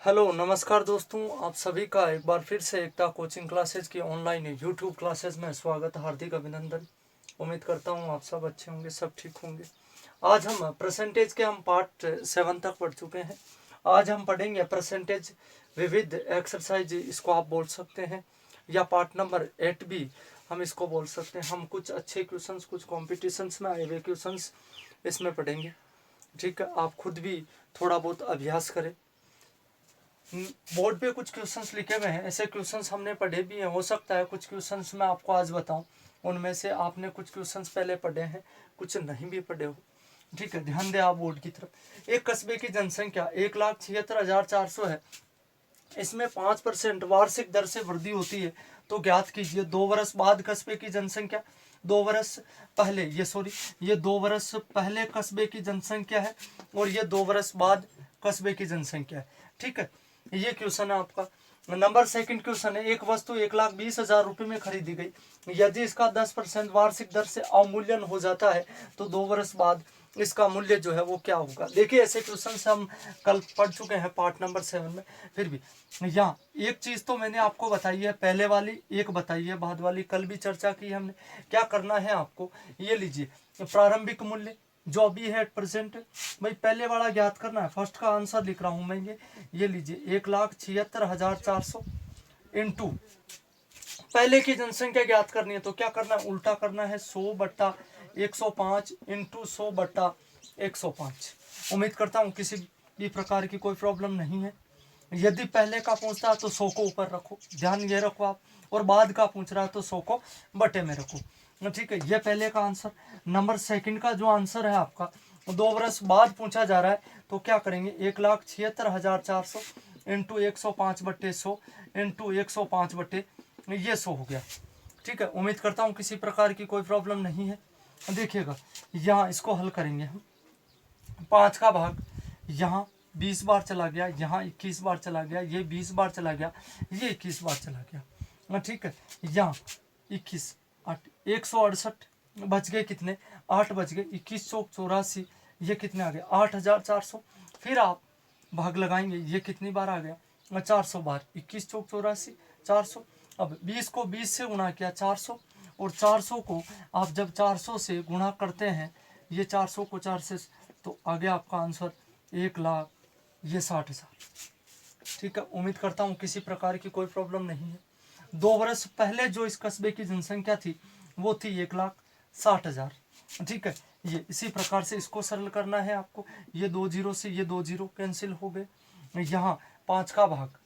Hello नमस्कार दोस्तों, आप सभी का एक बार फिर से एकता कोचिंग क्लासेज की ऑनलाइन यूट्यूब क्लासेज में स्वागत, हार्दिक अभिनंदन। उम्मीद करता हूँ आप सब अच्छे होंगे, सब ठीक होंगे। आज हम परसेंटेज के पार्ट 7 तक पढ़ चुके हैं। आज हम पढ़ेंगे परसेंटेज विविध एक्सरसाइज, इसको आप बोल सकते हैं, या पार्ट नंबर 8 भी हम इसको बोल सकते हैं। हम कुछ अच्छे क्वेश्चंस, कुछ कॉम्पिटिशन्स में आए हुए क्वेश्चंस इसमें पढ़ेंगे। ठीक है, आप खुद भी थोड़ा बहुत अभ्यास करें। बोर्ड पे कुछ क्वेश्चंस लिखे हुए हैं, ऐसे क्वेश्चंस हमने पढ़े भी हैं। हो सकता है कुछ क्वेश्चंस मैं आपको आज बताऊं, उनमें से आपने कुछ क्वेश्चंस पहले पढ़े हैं, कुछ नहीं भी पढ़े हो। ठीक है, ध्यान दें आप बोर्ड की तरफ। एक कस्बे की जनसंख्या 1,76,400 है। इसमें 5% वार्षिक दर से वृद्धि होती है, तो ज्ञात कीजिए 2 वर्ष बाद कस्बे की जनसंख्या। 2 वर्ष पहले ये 2 वर्ष पहले कस्बे की जनसंख्या है, और ये 2 वर्ष बाद कस्बे की जनसंख्या है। ठीक है, ये क्वेश्चन है आपका। नंबर सेकंड क्वेश्चन है, एक वस्तु 1,20,000 रुपये में खरीदी गई। यदि इसका 10% वार्षिक दर से अवमूल्यन हो जाता है, तो 2 वर्ष बाद इसका मूल्य जो है वो क्या होगा। देखिए, ऐसे क्वेश्चन से हम कल पढ़ चुके हैं पार्ट नंबर 7 में। फिर भी यहाँ एक चीज तो मैंने आपको बताई है, पहले वाली एक बताई है, बाद वाली कल भी चर्चा की हमने। क्या करना है आपको, ये लीजिए, प्रारंभिक मूल्य जो अभी है प्रेजेंट, भाई पहले वाला ज्ञात करना है। फर्स्ट का आंसर लिख रहा हूं मैं, ये लीजिए 1,76,400 इंटू पहले की जनसंख्या ज्ञात करनी है, तो क्या करना है, उल्टा करना है। 100/105 इंटू 100/105। उम्मीद करता हूँ किसी भी प्रकार की कोई प्रॉब्लम नहीं है। यदि पहले का पूछता है तो 100 को ऊपर रखो, ध्यान ये रखो आप, और बाद का पूछ रहा है तो 100 को बटे में रखो। ठीक है, ये पहले का आंसर। नंबर सेकंड का जो आंसर है आपका, 2 वर्ष बाद पूछा जा रहा है, तो क्या करेंगे, 1,76,400 इंटू 105/100 इंटू 105 ये 100 हो गया। ठीक है, उम्मीद करता हूँ किसी प्रकार की कोई प्रॉब्लम नहीं है। देखिएगा, यहाँ इसको हल करेंगे हम। 5 का भाग यहाँ 20 बार चला गया, यहाँ 21 बार चला गया, ये 20 बार चला गया, ये 21 बार चला गया। ठीक है, यहाँ 21 8 168 बच गए कितने, 8 बच गए। 21 चौक 84, ये कितने आ गए, 8,400। फिर आप भाग लगाएंगे, ये कितनी बार आ गया, 400 बार। 21 चौक 84, 400। अब 20 को 20 से गुणा किया, 400, और 400 को आप जब 400 से गुणा करते हैं, ये 400 को 4 से, तो आ गया आपका आंसर 1,00,000, ये 60,000। ठीक है, उम्मीद करता हूँ किसी प्रकार की कोई प्रॉब्लम नहीं है। 2 वर्ष पहले जो इस कस्बे की जनसंख्या थी वो थी 1,60,000। ठीक है, ये इसी प्रकार से इसको सरल करना है आपको। ये 2 जीरो से ये 2 जीरो कैंसिल हो गए। यहाँ 5 का भाग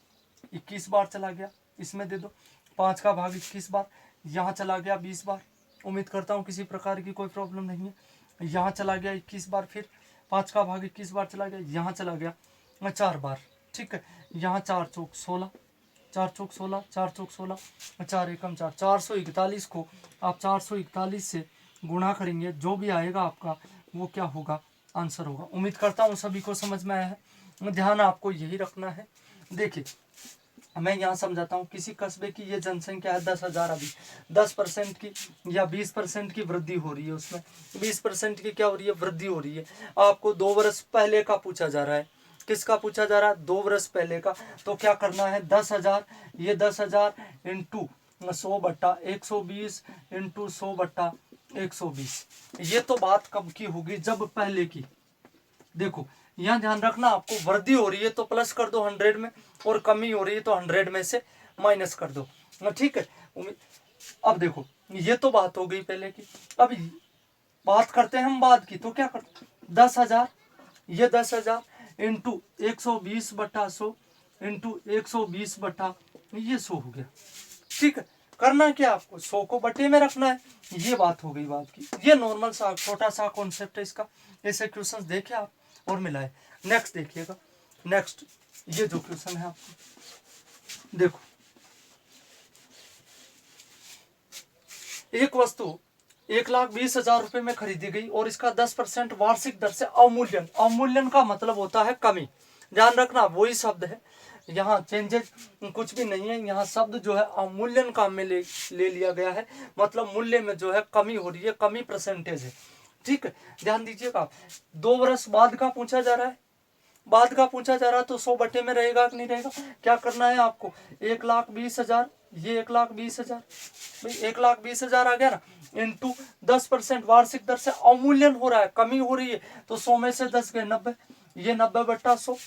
21 बार चला गया, इसमें दे दो। 5 का भाग 21 बार, यहाँ चला गया 20 बार। उम्मीद करता हूँ किसी प्रकार की कोई प्रॉब्लम नहीं है। यहाँ चला गया 21 बार, फिर 5 का भाग 21 बार चला गया, यहाँ चला गया 4 बार। ठीक है, यहाँ 4 चौक 16, 4 चौक 16, 4 चौक 16, 4 एकम 4, 441 को आप 441 से गुणा करेंगे, जो भी आएगा आपका वो क्या होगा, आंसर होगा। उम्मीद करता हूँ सभी को समझ में आया है। ध्यान आपको यही रखना है। देखिए, मैं यहाँ समझाता हूँ, किसी कस्बे की ये जनसंख्या है 10,000, अभी 10% की या 20% की वृद्धि हो रही है, उसमें 20% की क्या हो रही है, वृद्धि हो रही है। आपको 2 वर्ष पहले का पूछा जा रहा है। किसका पूछा जा रहा है, 2 वर्ष पहले का। तो क्या करना है, 10,000, ये 10,000 इंटू 100/120 इंटू 100/120। ये तो बात कब की होगी, जब पहले की। देखो, यहाँ ध्यान रखना, आपको वृद्धि हो रही है तो प्लस कर दो 100 में, और कमी हो रही है तो 100 में से माइनस कर दो। ठीक है, अब देखो, ये तो बात हो गई पहले की। अब बात करते हैं हम बाद की, तो क्या करते, 10,000, ये 10,000 इंटू 120/100 इंटू 120 ये 100 हो गया। ठीक है, करना क्या आपको, 100 को बटे में रखना है। ये बात हो गई बात की। ये नॉर्मल सा छोटा सा कॉन्सेप्ट है इसका। ऐसे क्वेश्चंस देखे आप और मिलाए। नेक्स्ट देखिएगा, नेक्स्ट ये जो क्वेश्चन है आपको, देखो, एक वस्तु 1,20,000 रुपए में खरीदी गई और इसका 10% वार्षिक दर से अवमूल्यन, अवमूल्यन का मतलब होता है कमी। ध्यान रखना, वही शब्द है, यहाँ चेंजेस कुछ भी नहीं है। यहाँ शब्द जो है अवमूल्यन काम में ले लिया गया है, मतलब मूल्य में जो है कमी हो रही है, कमी परसेंटेज है। ठीक है, ध्यान दीजिएगा। 2 वर्ष बाद का पूछा जा रहा है, बाद का पूछा जा रहा तो 100 बटे में रहेगा कि नहीं रहेगा। क्या करना है आपको, 1,20,000, ये 1,20,000, भाई 1,20,000 आ गया ना, इंटू 10% वार्षिक दर से अवमूल्यन हो रहा है, कमी हो रही है, तो 100 में से 10 गए 90, ये 90/100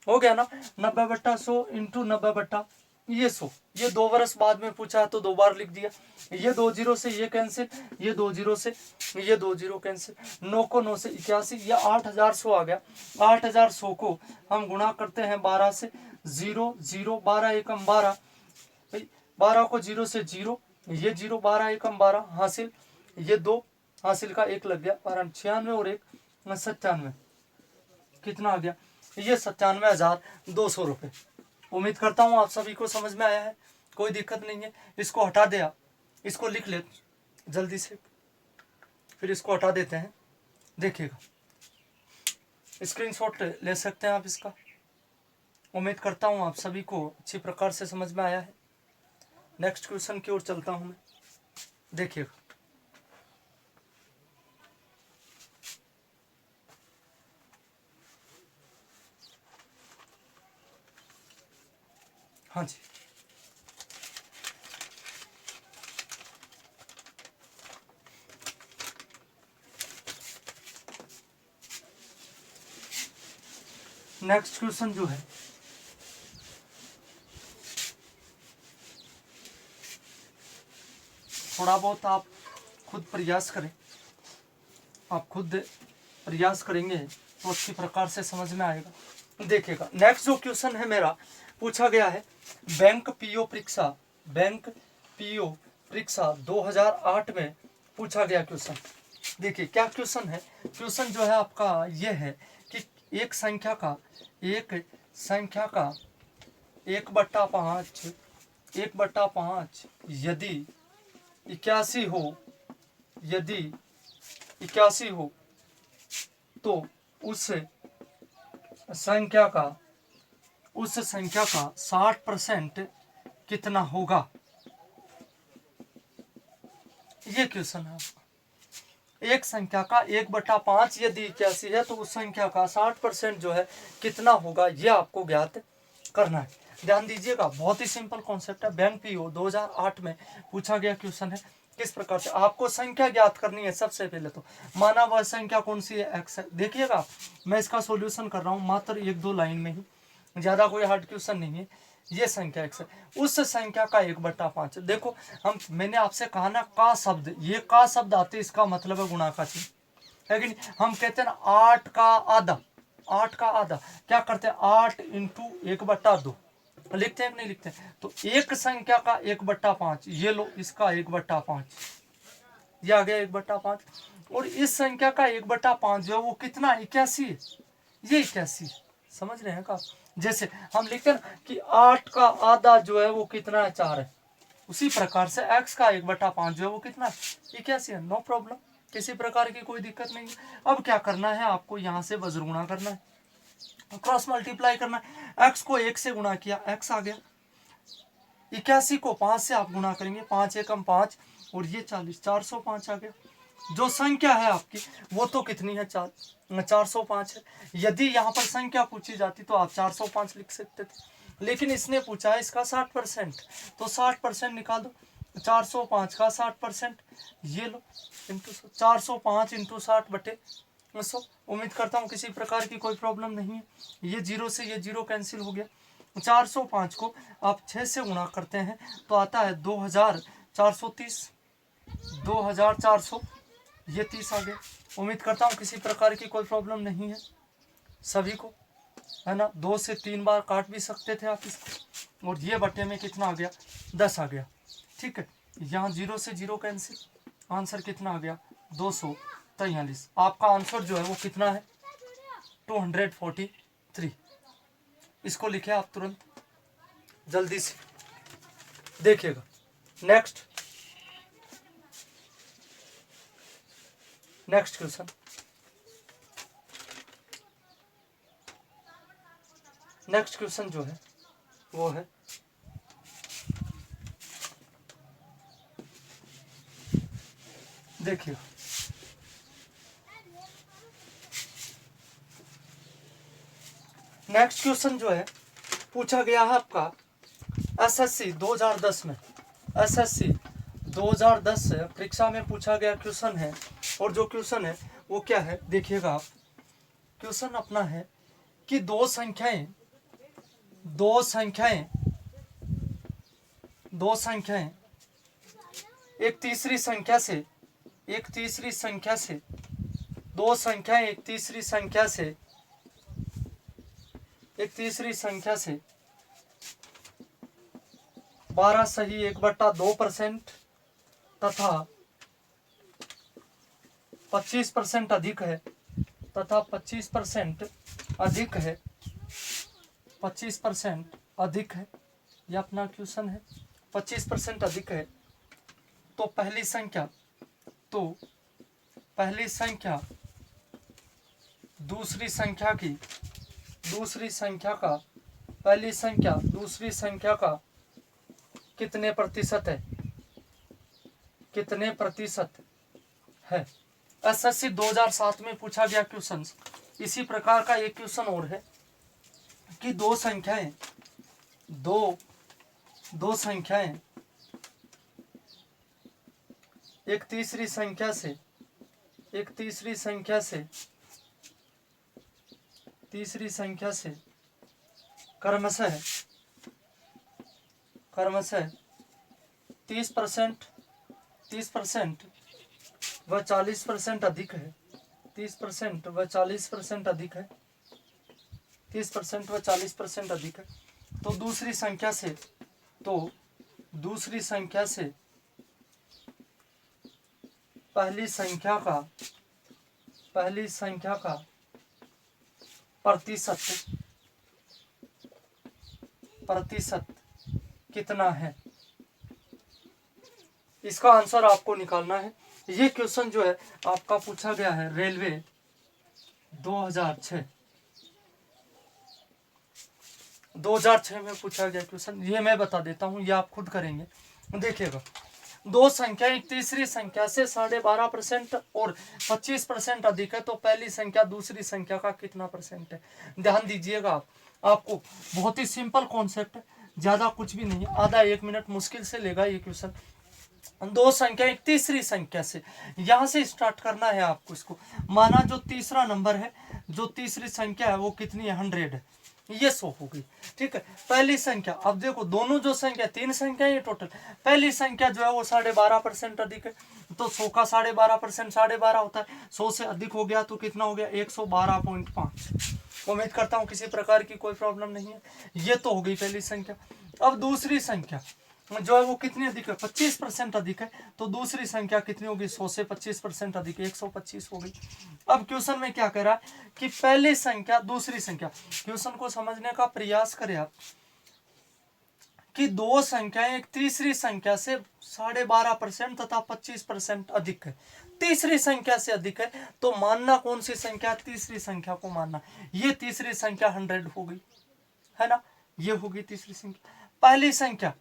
हो गया ना, 90/100 इंटू 90/, ये 100, ये 2 वर्ष बाद में पूछा है तो 2 बार लिख दिया, ये 2 जीरो से ये कैंसिल, ये 2 जीरो से ये 2 जीरो कैंसिल, 9 को 9 से 81, ये 8,100 आ गया। 8,100 को हम गुणा करते हैं 12 से, 0 0 12 एकम 12, 12 को 0 से 0, ये 0 12 एकम 12 हासिल, ये 2 हासिल का 1 लग गया, 96 और 1 97, कितना आ गया, ये 97,200 रुपये। उम्मीद करता हूँ आप सभी को समझ में आया है, कोई दिक्कत नहीं है। इसको हटा दे, आप इसको लिख ले जल्दी से, फिर इसको हटा देते हैं, देखिएगा स्क्रीनशॉट ले सकते हैं आप इसका। उम्मीद करता हूँ आप सभी को अच्छी प्रकार से समझ में आया है। नेक्स्ट क्वेश्चन की ओर चलता हूँ मैं, देखिएगा। हाँ जी, नेक्स्ट क्वेश्चन जो है थोड़ा बहुत आप खुद प्रयास करें, आप खुद प्रयास करेंगे तो अच्छी प्रकार से समझ में आएगा। देखिएगा नेक्स्ट जो क्वेश्चन है मेरा, पूछा गया है बैंक पीओ परीक्षा, बैंक पीओ परीक्षा 2008 में पूछा गया क्वेश्चन। देखिए क्या क्वेश्चन है, क्वेश्चन जो है आपका ये है कि एक संख्या का 1/5 यदि 81 हो, तो उस संख्या का 60% कितना होगा। ये क्वेश्चन है आपका। एक संख्या का 1/5 यदि 81 है तो उस संख्या का 60% जो है कितना होगा, ये आपको ज्ञात करना है। ध्यान दीजिएगा, बहुत ही सिंपल कॉन्सेप्ट है। बैंक पीओ 2008 में पूछा गया क्वेश्चन है। किस प्रकार से आपको संख्या ज्ञात करनी है। सबसे पहले तो माना वह संख्या कौन सी है, एक्स है। देखिएगा मैं इसका सॉल्यूशन कर रहा हूँ मात्र 1-2 लाइन में ही, ज्यादा कोई हार्ड क्वेश्चन नहीं है। ये संख्या एक्स है, उस संख्या का 1/5। देखो मैंने आपसे कहा ना का शब्द, ये का शब्द आते इसका मतलब है गुणा का चिन्ह, लेकिन हम कहते हैं ना 8 का आधा, 8 का आधा क्या करते हैं 8 इंटू 1/2 लिखते हैं कि नहीं लिखते हैं। तो एक संख्या का 1/5, ये लो इसका 1/5, ये आ गया 1/5। और इस संख्या का 1/5 जो है वो कितना 81 है, ये 81 समझ रहे हैं का। जैसे हम लिखते हैं कि 8 का आधा जो है वो कितना है 4 है, उसी प्रकार से x का 1/5 जो है वो कितना है 81 है। नो प्रॉब्लम, किसी प्रकार की कोई दिक्कत नहीं है। अब क्या करना है आपको, यहाँ से वज्र गुणा करना है, क्रॉस मल्टीप्लाई करना है। x को 1 से गुणा किया, x आ गया। 81 को 5 से आप गुणा करेंगे, 5 एकम 5 और ये 40, 405 आ गया। जो संख्या है आपकी वो तो कितनी है 405 है। यदि यहाँ पर संख्या पूछी जाती तो आप 405 लिख सकते थे, लेकिन इसने पूछा है इसका 60%, तो 60% निकाल दो। 405 का 60%, ये लो इंटू 405 इंटू 60/100। उम्मीद करता हूँ किसी प्रकार की कोई प्रॉब्लम नहीं है। ये 0 से ये 0 कैंसिल हो गया। 405 को आप 6 से गुणा करते हैं तो आता है 2430, 2400, ये 30 आ गया। उम्मीद करता हूँ किसी प्रकार की कोई प्रॉब्लम नहीं है सभी को, है ना। 2 से 3 बार काट भी सकते थे आप इसको, और ये बटे में कितना आ गया 10 आ गया। ठीक है, यहाँ 0 से 0 कैंसिल, आंसर कितना आ गया 243। आपका आंसर जो है वो कितना है 243। इसको लिखे आप तुरंत जल्दी से, देखिएगा। नेक्स्ट क्वेश्चन, नेक्स्ट क्वेश्चन जो है वो है देखिए नेक्स्ट क्वेश्चन जो है पूछा गया है आपका एसएससी 2010 में, एसएससी 2010 परीक्षा में पूछा गया क्वेश्चन है। और जो क्वेश्चन है वो क्या है देखिएगा आप। क्वेश्चन अपना है कि दो संख्याएं एक तीसरी संख्या से दो संख्याएं एक तीसरी संख्या से 12 सही 1/2% तथा 25% अधिक है, 25% अधिक है, ये अपना क्वेश्चन है। 25% अधिक है तो पहली संख्या दूसरी संख्या का कितने प्रतिशत है। एसएससी 2007 में पूछा गया क्वेश्चन। इसी प्रकार का एक क्वेश्चन और है कि दो संख्याएं एक तीसरी संख्या से क्रमशः 30% व 40% अधिक है, 30% व 40% अधिक है, 30% व 40% अधिक है। तो दूसरी संख्या से पहली संख्या का प्रतिशत कितना है, इसका आंसर आपको निकालना है। ये क्वेश्चन जो है आपका पूछा गया है रेलवे 2006 में पूछा गया क्वेश्चन। ये मैं बता देता हूँ, ये आप खुद करेंगे। देखिएगा, दो संख्या एक तीसरी संख्या से 12.5% और 25% अधिक है तो पहली संख्या दूसरी संख्या का कितना परसेंट है। ध्यान दीजिएगा, आपको बहुत ही सिंपल कॉन्सेप्ट है, ज्यादा कुछ भी नहीं, आधा 1 मिनट मुश्किल से लेगा ये क्वेश्चन। दो संख्या एक तीसरी संख्या से, यहां से स्टार्ट करना है आपको इसको। माना जो तीसरा नंबर है, जो तीसरी संख्या है वो कितनी है, 100 है, ये 100 हो गई। ठीक है, पहली संख्या, अब देखो दोनों जो संख्या, तीन संख्या ये टोटल, पहली संख्या जो है वो 12.5% अधिक है तो 100 का 12.5% 12.5 होता है। 100 से अधिक हो गया तो कितना हो गया, 112.5। उम्मीद करता हूँ किसी प्रकार की कोई प्रॉब्लम नहीं है। ये तो हो गई पहली संख्या। अब दूसरी संख्या जो है वो कितनी अधिक है, 25% अधिक है तो दूसरी संख्या कितनी होगी, 100 से 25% अधिक है, 125 हो गई। अब क्वेश्चन में क्या कह रहा है कि पहली संख्या दूसरी संख्या, क्वेश्चन को समझने का प्रयास करें आप कि दो संख्याएं एक तीसरी संख्या से 12.5% तथा 25% अधिक है, तीसरी संख्या से अधिक है तो मानना कौन सी संख्या, तीसरी संख्या को मानना। ये तीसरी संख्या 100 हो गई है ना, ये होगी तीसरी संख्या। पहली संख्या,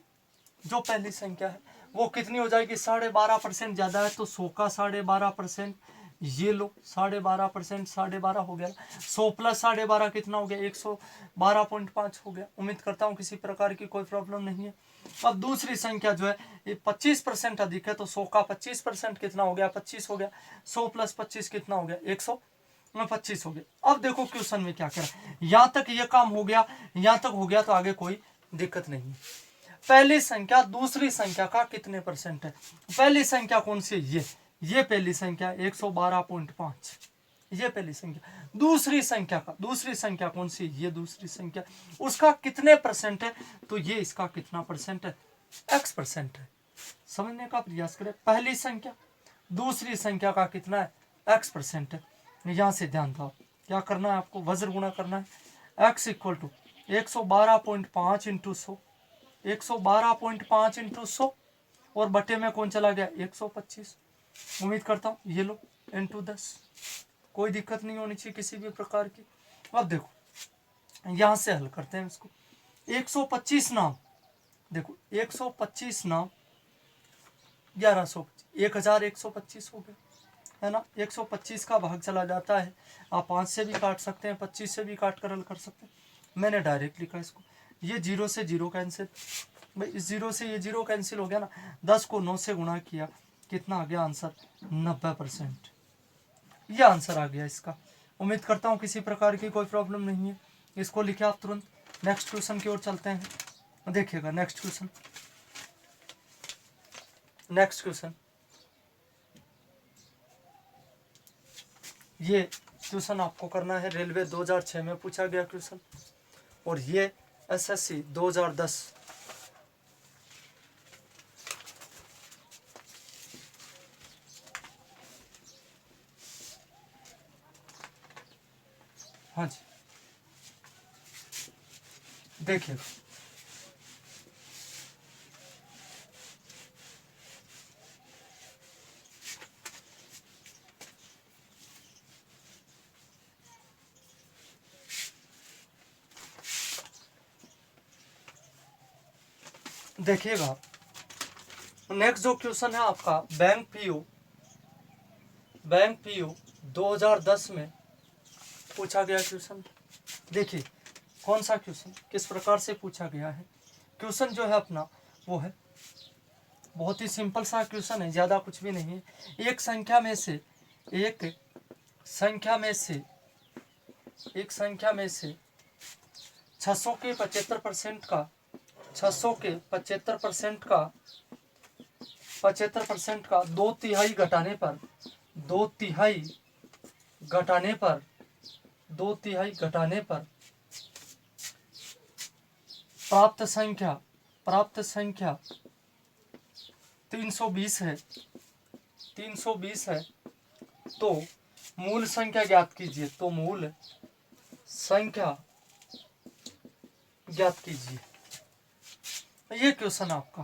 जो पहली संख्या है वो कितनी हो जाएगी, 12.5% ज्यादा है तो 100 का 12.5%, ये लो 12.5%, 12.5 हो गया। 100 प्लस 12.5 कितना हो गया, 112.5 हो गया। उम्मीद करता हूँ किसी प्रकार की कोई प्रॉब्लम नहीं है। अब दूसरी संख्या जो है ये 25% अधिक है तो 100 का 25% कितना हो गया, 25 हो गया। 100 प्लस 25 कितना हो गया, 125 हो गया। अब देखो क्वेश्चन में क्या करा, यहाँ तक ये काम हो गया, यहाँ तक हो गया तो आगे कोई दिक्कत नहीं है। पहली संख्या दूसरी संख्या का कितने परसेंट है, पहली संख्या कौन सी है, ये पहली संख्या 112.5, ये पहली संख्या। दूसरी संख्या कौन सी, ये दूसरी संख्या, उसका कितने परसेंट है तो ये इसका कितना परसेंट है, x% है। समझने का प्रयास करें, पहली संख्या दूसरी संख्या का कितना है, x% है। यहां से ध्यान दो, क्या करना है आपको, वज्र गुणा करना है। x equal to 112.5 into 100, 112.5 into 100 और बटे में कौन चला गया, 125। उम्मीद करता हूँ ये लो इंटू 10, कोई दिक्कत नहीं होनी चाहिए किसी भी प्रकार की। अब देखो यहां से हल करते हैं इसको। 125 नाम, देखो 125 नाम 1125 हो गया है ना। 125 का भाग चला जाता है, आप 5 से भी काट सकते हैं, 25 से भी काट कर हल कर सकते हैं। मैंने डायरेक्ट लिखा इसको। ये 0 से 0 कैंसिल, भाई इस 0 से ये 0 कैंसिल हो गया ना। 10 को 9 से गुणा किया, कितना आ गया आंसर? 90%। ये आंसर आ गया इसका। उम्मीद करता हूँ किसी प्रकार की कोई प्रॉब्लम नहीं है। इसको लिखे आप तुरंत। नेक्स्ट क्वेश्चन की ओर चलते हैं। देखिएगा नेक्स्ट क्वेश्चन। नेक्स्ट क्वेश्चन, ये क्वेश्चन आपको करना है रेलवे 2006 में पूछा गया क्वेश्चन, और ये एसएससी 2010। हाँ जी, देखिए देखिएगा नेक्स्ट जो क्वेश्चन है आपका बैंक पीओ 2010 में पूछा गया क्वेश्चन। देखिए कौन सा क्वेश्चन किस प्रकार से पूछा गया है। क्वेश्चन जो है अपना वो है बहुत ही सिंपल सा क्वेश्चन है, ज़्यादा कुछ भी नहीं है। एक संख्या में से 600 के 75% का 75% का 2/3 घटाने पर प्राप्त संख्या 320 है। तो मूल संख्या ज्ञात कीजिए। ये क्वेश्चन आपका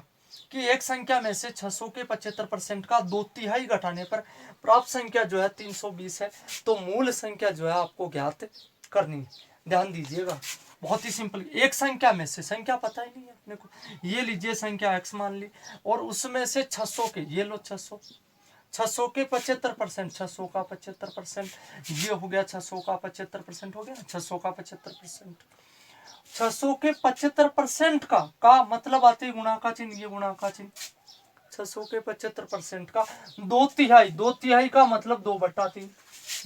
कि एक संख्या में से 600 के 75% का 2/3 घटाने पर प्राप्त संख्या जो है 320 है। तो मूल संख्या जो है आपको ज्ञात करनी है। ध्यान दीजिएगा, बहुत ही सिंपल। एक संख्या में से, संख्या पता ही नहीं है अपने को, ये लीजिए संख्या x मान ली, और उसमें से 600 के, ये लो 600 के 75%, 600 का 75%, ये हो गया 600 का 75% हो गया ना, 600 का 75%, 600 के 75% का मतलब आते ही गुणा का चिन्ह, ये गुणा का चिन्ह। 600 के 75% का 2/3 का मतलब 2/3,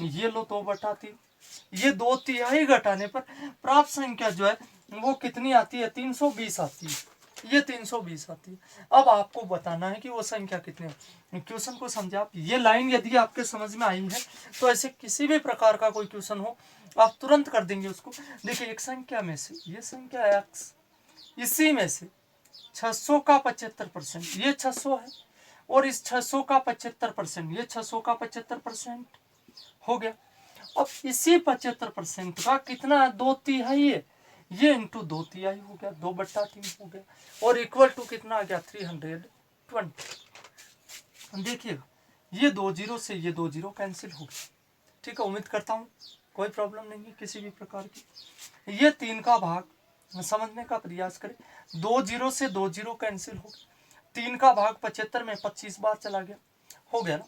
ये लो 2/3। ये 2/3 घटाने पर प्राप्त संख्या जो है वो कितनी आती है? 320 आती है। ये 320 आती है। अब आपको बताना है कि वो संख्या कितनी है। क्वेश्चन को समझे आप। ये लाइन यदि आपके समझ में आई है तो ऐसे किसी भी प्रकार का कोई क्वेश्चन हो आप तुरंत कर देंगे उसको। देखिए एक संख्या में से, ये संख्या x, इसी में से 600 का 75%, ये 600 है, और इस 600 का 75%, ये 600 का 75% हो गया। अब इसी 75% का कितना है? 2/3 है, ये इंटू 2/3 हो गया, 2/3 हो गया, और इक्वल टू कितना आ गया? 320। देखिएगा ये 2 0 से ये 2 0 कैंसिल हो गया। ठीक है, उम्मीद करता हूँ कोई प्रॉब्लम नहीं है किसी भी प्रकार की। ये 3 का भाग समझने का प्रयास करें। 2 0 से 2 0 कैंसिल हो गया। 3 का भाग 75 में 25 बार चला गया, हो गया ना।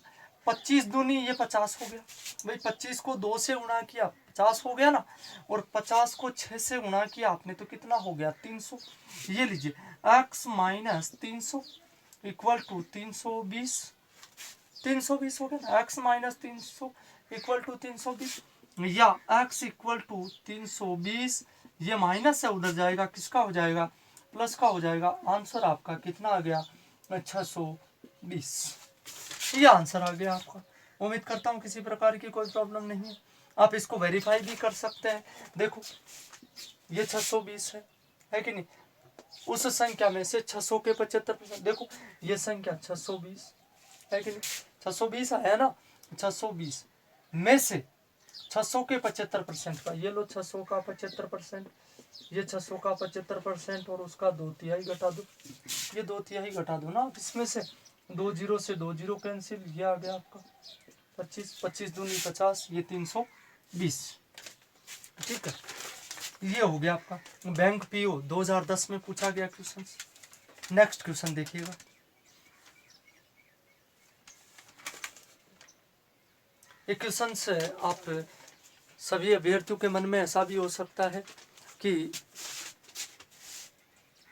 25 दूनी ये 50 हो गया। भाई 25 को 2 से गुणा किया 50 हो गया ना, और 50 को 6 से गुणा किया आपने तो कितना हो गया? 300। ये लीजिए x माइनस 300 इक्वल टू 320 हो गया ना। x माइनस 300 इक्वल टू 320, या x इक्वल टू 320, ये माइनस है उधर जाएगा, किसका हो जाएगा? प्लस का हो जाएगा। आंसर आपका कितना आ गया? 620। ये आंसर आ गया आपका। उम्मीद करता हूँ किसी प्रकार की कोई प्रॉब्लम नहीं है। आप इसको वेरीफाई भी कर सकते हैं। देखो ये 620 है कि नहीं? उस संख्या में से 600 के 75%, देखो ये संख्या 620 है कि नहीं? 620 आया ना। 620 में से 600 के 75% का, ये लो 600 का 75%, ये 600 का 75% और उसका 2/3 घटा दो, ये 2/3 घटा दो ना। इसमें से 2 0 से 2 0 कैंसिल, ये आ गया आपका 25, 25 दूनी 50, ये 320। ठीक है, ये हो गया आपका बैंक पीओ 2010 में पूछा गया क्वेश्चन। नेक्स्ट क्वेश्चन देखिएगा। ये क्वेश्चन से आप सभी अभ्यर्थियों के मन में ऐसा भी हो सकता है कि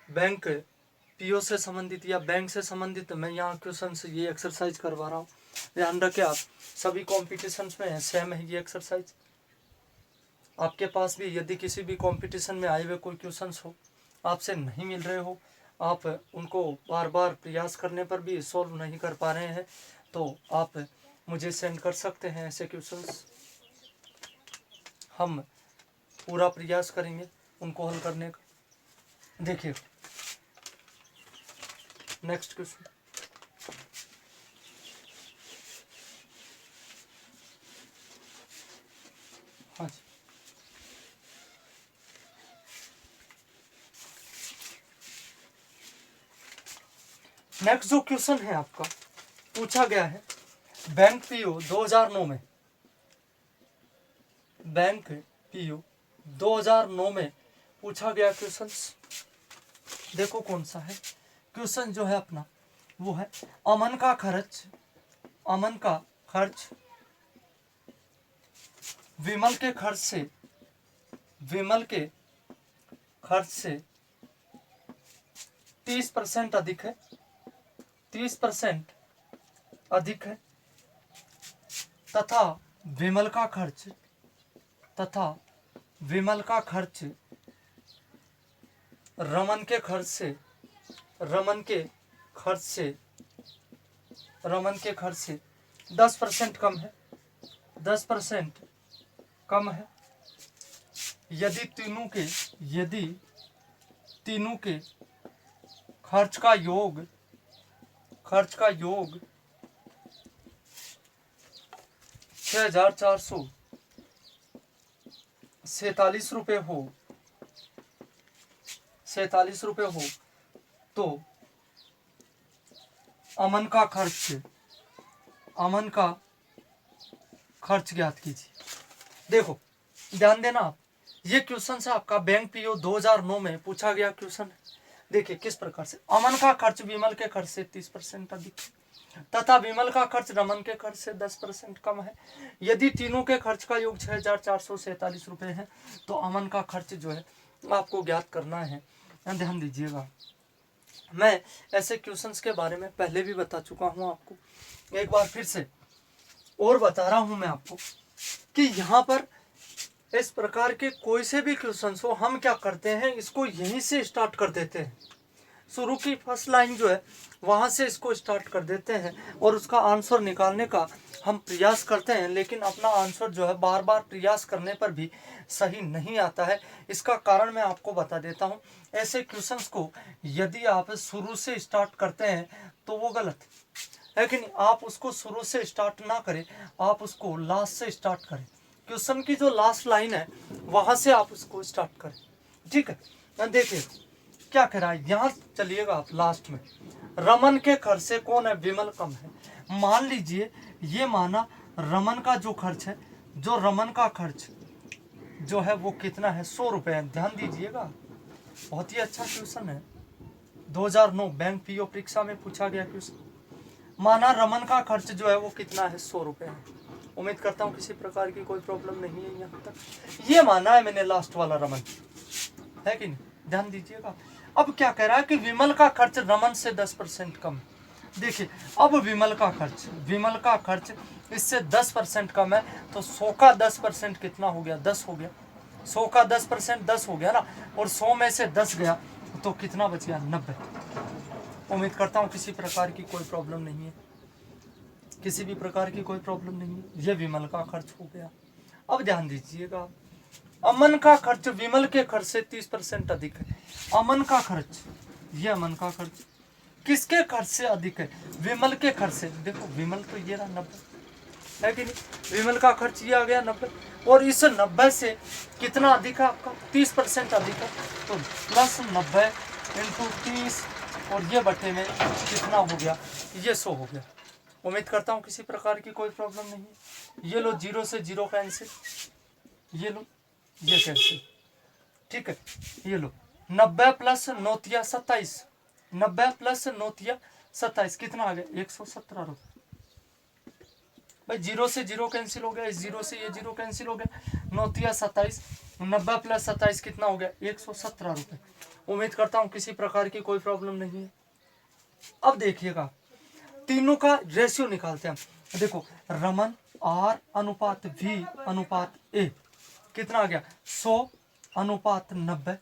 बैंक पीओ से संबंधित या बैंक से संबंधित मैं यहाँ क्वेश्चन से ये एक्सरसाइज करवा रहा हूँ। ध्यान रखें, आप सभी कॉम्पिटिशन्स में है, सेम है ये एक्सरसाइज। आपके पास भी यदि किसी भी कंपटीशन में आए हुए कोई क्वेश्चंस हो, आपसे नहीं मिल रहे हो, आप उनको बार बार प्रयास करने पर भी सॉल्व नहीं कर पा रहे हैं, तो आप मुझे सेंड कर सकते हैं ऐसे क्वेश्चंस। हम पूरा प्रयास करेंगे उनको हल करने का। देखिए नेक्स्ट क्वेश्चन, हाँ जी। नेक्स्ट जो क्वेश्चन है आपका पूछा गया है बैंक पीओ 2009 में, बैंक पीओ 2009 में पूछा गया क्वेश्चन। देखो कौन सा है क्वेश्चन जो है अपना, वो है अमन का खर्च विमल के खर्च से 30% अधिक है, 30% अधिक है, तथा विमल का खर्च रमन के खर्च से 10% कम है, 10% कम है। यदि तीनों के खर्च का योग 6447 रुपये हो, तो अमन का खर्च ज्ञात कीजिए। देखो ध्यान देना आप, ये क्वेश्चन है आपका बैंक पीओ 2009 में पूछा गया क्वेश्चन है। देखिए किस प्रकार से, अमन का खर्च विमल के खर्च से 30% अधिक है, तथा विमल का खर्च रमन के खर्च से 10% कम है। यदि तीनों के खर्च का योग 6447 रुपये है, तो अमन का खर्च जो है आपको ज्ञात करना है। ध्यान दीजिएगा, मैं ऐसे क्वेश्चंस के बारे में पहले भी बता चुका हूं आपको, एक बार फिर से और बता रहा हूं मैं आपको कि यहाँ पर इस प्रकार के कोई से भी क्वेश्चंस हो, हम क्या करते हैं, इसको यहीं से स्टार्ट कर देते हैं। शुरू की फर्स्ट लाइन जो है वहाँ से इसको स्टार्ट कर देते हैं और उसका आंसर निकालने का हम प्रयास करते हैं, लेकिन अपना आंसर जो है बार बार प्रयास करने पर भी सही नहीं आता है। इसका कारण मैं आपको बता देता हूँ। ऐसे क्वेश्चंस को यदि आप शुरू से स्टार्ट करते हैं तो वो गलत है कि नहीं। आप उसको शुरू से स्टार्ट ना करें, आप उसको लास्ट से स्टार्ट करें। क्वेश्चन की जो लास्ट लाइन है वहाँ से आप उसको स्टार्ट करें, ठीक है। देखिए क्या कह रहा है, यहाँ चलिएगा आप लास्ट में, रमन के खर्च से कौन है, विमल कम है। मान लीजिए ये माना रमन का जो खर्च है, जो रमन का खर्च जो है वो कितना है, 100 रुपये है। ध्यान दीजिएगा, बहुत ही अच्छा क्वेश्चन है, 2009 बैंक पीओ परीक्षा में पूछा गया क्वेश्चन। माना रमन का खर्च जो है वो कितना है, 100 रुपये है। उम्मीद करता हूँ किसी प्रकार की कोई प्रॉब्लम नहीं है यहाँ तक। ये माना है मैंने लास्ट वाला रमन, है कि नहीं। ध्यान दीजिएगा, अब क्या कह रहा है कि विमल का खर्च रमन से 10% कम। देखिए अब विमल का खर्च इससे 10% कम है, तो 100 का 10% कितना हो गया, 10 हो गया। 100 का 10% 10 हो गया ना, और 100 में से 10 गया तो कितना बच गया, 90। उम्मीद करता हूँ किसी प्रकार की कोई प्रॉब्लम नहीं है, किसी भी प्रकार की कोई प्रॉब्लम नहीं है। यह विमल का खर्च हो गया। अब ध्यान दीजिएगा, अमन का खर्च विमल के खर्च से 30% अधिक है। अमन का खर्च, ये अमन का खर्च किसके खर्च से अधिक है, विमल के खर्च से। देखो विमल तो ये रहा 90, है कि नहीं। विमल का खर्च ये आ गया 90, और इस 90 से कितना अधिक है आपका, 30% अधिक है। तो प्लस 90 इंटू 30 और ये बटे में कितना हो गया, ये 100 हो गया। उम्मीद करता हूँ किसी प्रकार की कोई प्रॉब्लम नहीं है। ये लो 0 से 0 कैंसिल, ये लो ये कैंसिल, ठीक है। ये लो 90 प्लस 9 तिया 27, 90 प्लस 9 तिया 27 कितना आ गया, 117 रुपये। भाई 0 से 0 कैंसिल हो गया, इस 0 से ये 0 कैंसिल हो गया, 9 27, 90 प्लस 27 कितना हो गया 117 रुपये। उम्मीद करता हूँ किसी प्रकार की कोई प्रॉब्लम नहीं है। अब देखिएगा तीनों का रेशियो निकालते हैं। देखो रमन R अनुपात V अनुपात A कितना आ गया 100 अनुपात 90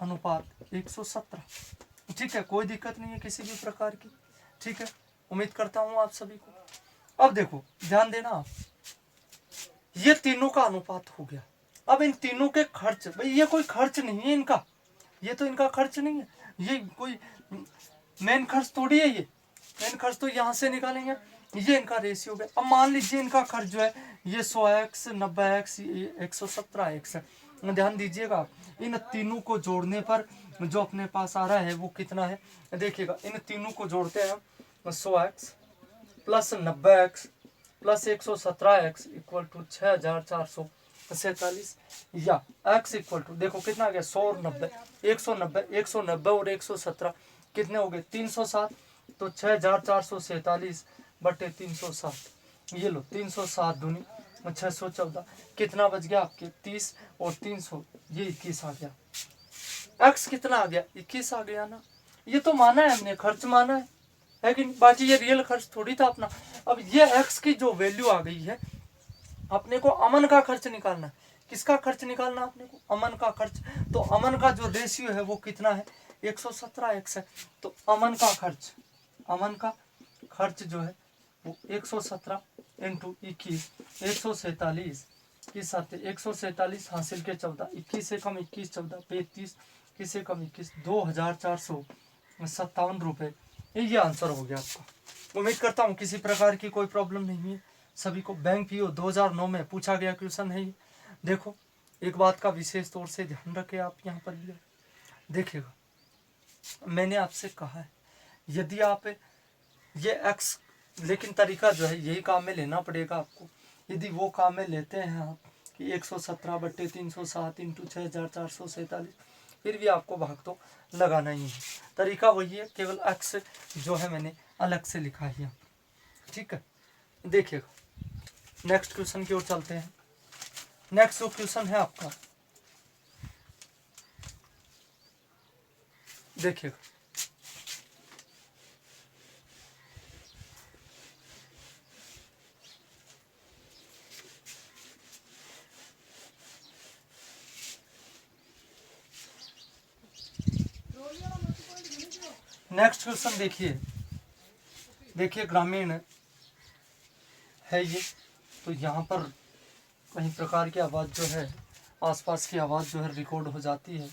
अनुपात 117। ठीक है, कोई दिक्कत नहीं है किसी भी प्रकार की। ठीक है, उम्मीद करता हूँ आप सभी को। अब देखो ध्यान देना आप, ये तीनों का अनुपात हो गया। अब इन तीनों के खर्च, भाई ये कोई खर्च नहीं है इनका, ये तो इनका खर्च नहीं है, ये कोई मेन खर्च थोड़ी है, ये मेन खर्च तो यहाँ से निकालेंगे। ये इनका रेशियो है। अब मान लीजिए इनका खर्च जो है ये 100x 90x 117x है। ध्यान दीजिएगा आप, इन तीनों को जोड़ने पर जो अपने पास आ रहा है वो कितना है, देखिएगा इन तीनों को जोड़ते हैं 100x plus 90x plus 117x equal to 6447, या x इक्वल टू देखो कितना आ गया 100 और 90, 190 और 117 कितने हो गए 307, तो 6447 बटे 307, ये लो 307 दूनी 614, कितना बच गया आपके 30 और 300 ये 21 आ गया। x कितना आ गया 21 आ गया ना, ये तो माना है हमने, खर्च माना है कि बाकी ये रियल खर्च थोड़ी था अपना। अब ये x की जो वैल्यू आ गई है, अपने को अमन का खर्च निकालना है। किसका खर्च निकालना अपने को, अमन का खर्च। तो अमन का जो रेशियो है वो कितना है 117x है। तो अमन का खर्च जो है वो 117 इंटू 21 147 की साथ 147 हासिल के 14, 21 से कम 21 14 35 21 से कम 21 2457 रुपये। ये आंसर हो गया आपका। उम्मीद करता हूँ किसी प्रकार की कोई प्रॉब्लम नहीं है सभी को। बैंक पीओ 2009 में पूछा गया क्वेश्चन है ये। देखो एक बात का विशेष तौर से ध्यान रखें आप यहाँ पर भी देखिएगा, मैंने आपसे कहा है यदि आप ये x, लेकिन तरीका जो है यही काम में लेना पड़ेगा आपको। यदि वो काम में लेते हैं आप कि 117 बट्टे 307 इंटू 6447, फिर भी आपको भाग तो लगाना ही है। तरीका वही है, केवल x जो है मैंने अलग से लिखा है यहाँ। ठीक है, देखिएगा नेक्स्ट क्वेश्चन की ओर चलते हैं। नेक्स्ट जो क्वेश्चन है आपका, देखिएगा नेक्स्ट क्वेश्चन देखिए ग्रामीण है ये। तो यहाँ पर कहीं प्रकार की आवाज़ जो है, आसपास की आवाज़ जो है रिकॉर्ड हो जाती है।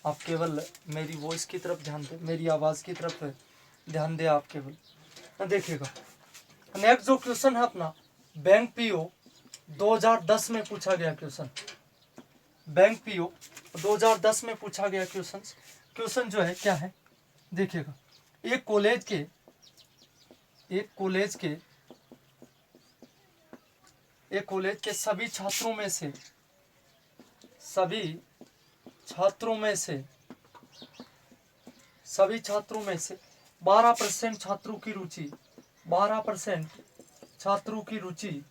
आप केवल मेरी वॉइस की तरफ ध्यान दें, मेरी आवाज़ की तरफ ध्यान दें आप केवल। देखिएगा नेक्स्ट जो क्वेश्चन है अपना, बैंक पीओ 2010 में पूछा गया क्वेश्चन। बैंक पीओ 2010 में पूछा गया क्वेश्चन जो है क्या है, देखिएगा एक कॉलेज के सभी छात्रों में से 12% छात्रों की रुचि 12% छात्रों की रुचि,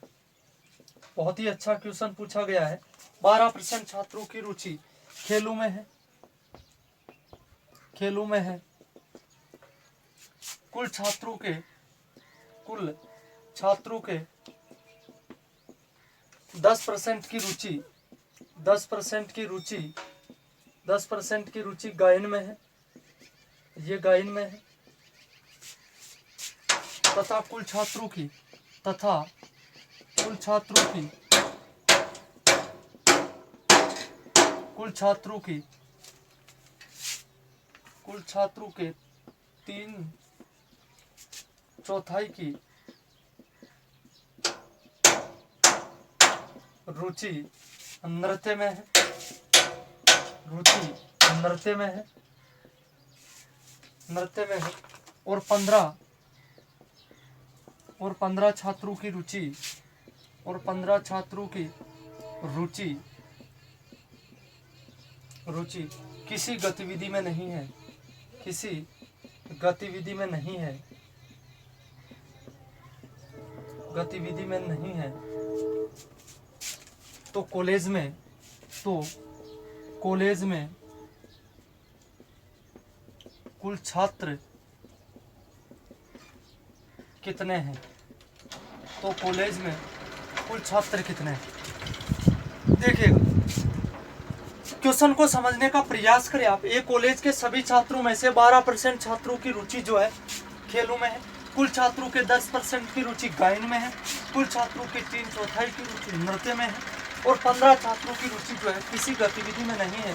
बहुत ही अच्छा क्वेश्चन पूछा गया है। 12% छात्रों की रुचि खेलों में है। कुल छात्रों के 10% की रुचि गायन में है, ये गायन में है। तथा कुल छात्रों की 3/4 की रुचि नृत्य में है, और 15 छात्रों की रुचि किसी गतिविधि में नहीं है। गतिविधि में नहीं है तो कॉलेज में कुल छात्र कितने हैं? तो कॉलेज में कुल छात्र कितने हैं? देखिएगा, क्वेश्चन को समझने का प्रयास करें आप। एक कॉलेज के सभी छात्रों में से 12% छात्रों की रुचि जो है खेलों में है, कुल छात्रों के 10% की रुचि गायन में है, कुल छात्रों की 3/4 की रुचि नृत्य में है और 15 छात्रों की रुचि जो है किसी गतिविधि में नहीं है।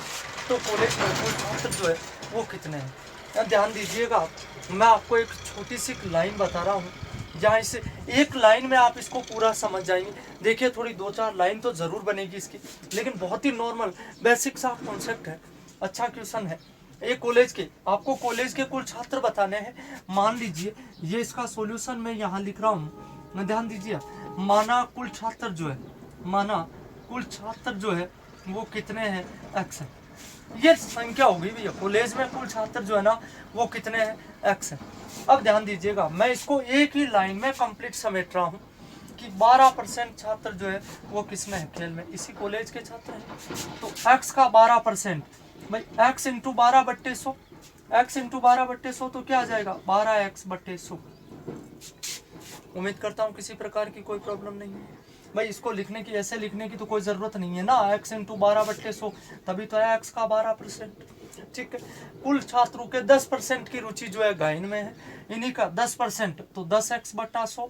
तो कॉलेज में कुल छात्र जो है वो कितने हैं? ध्यान दीजिएगा आप, मैं आपको एक छोटी सी लाइन बता रहा हूँ, जहाँ इसे एक लाइन में आप इसको पूरा समझ जाएंगे। देखिए थोड़ी 2-4 लाइन तो ज़रूर बनेगी इसकी, लेकिन बहुत ही नॉर्मल बेसिक सा कॉन्सेप्ट है। अच्छा क्वेश्चन है। एक कॉलेज के, आपको कॉलेज के कुल छात्र बताने हैं। मान लीजिए ये इसका सॉल्यूशन मैं यहाँ लिख रहा हूँ, ध्यान दीजिए। माना कुल छात्र जो है वो कितने हैं? x है। ये संख्या होगी भैया, कॉलेज में कुल छात्र जो है ना वो कितने हैं? x है। अब ध्यान दीजिएगा, मैं इसको एक ही लाइन में कंप्लीट समेट रहा हूँ कि 12% छात्र जो है वो किसमें है? खेल में। इसी कॉलेज के छात्र हैं। तो x का 12%, भाई x इंटू 12/100, x इंटू 12/100 तो क्या आ जाएगा? 12x/100। उम्मीद करता हूँ किसी प्रकार की कोई प्रॉब्लम नहीं है। भाई इसको लिखने की, ऐसे लिखने की तो कोई ज़रूरत नहीं है ना, x इंटू 12/100, तभी तो है x का 12%। ठीक है। कुल छात्रों के 10% की रुचि जो है गायन में है, इन्हीं का 10%, तो 10x/100,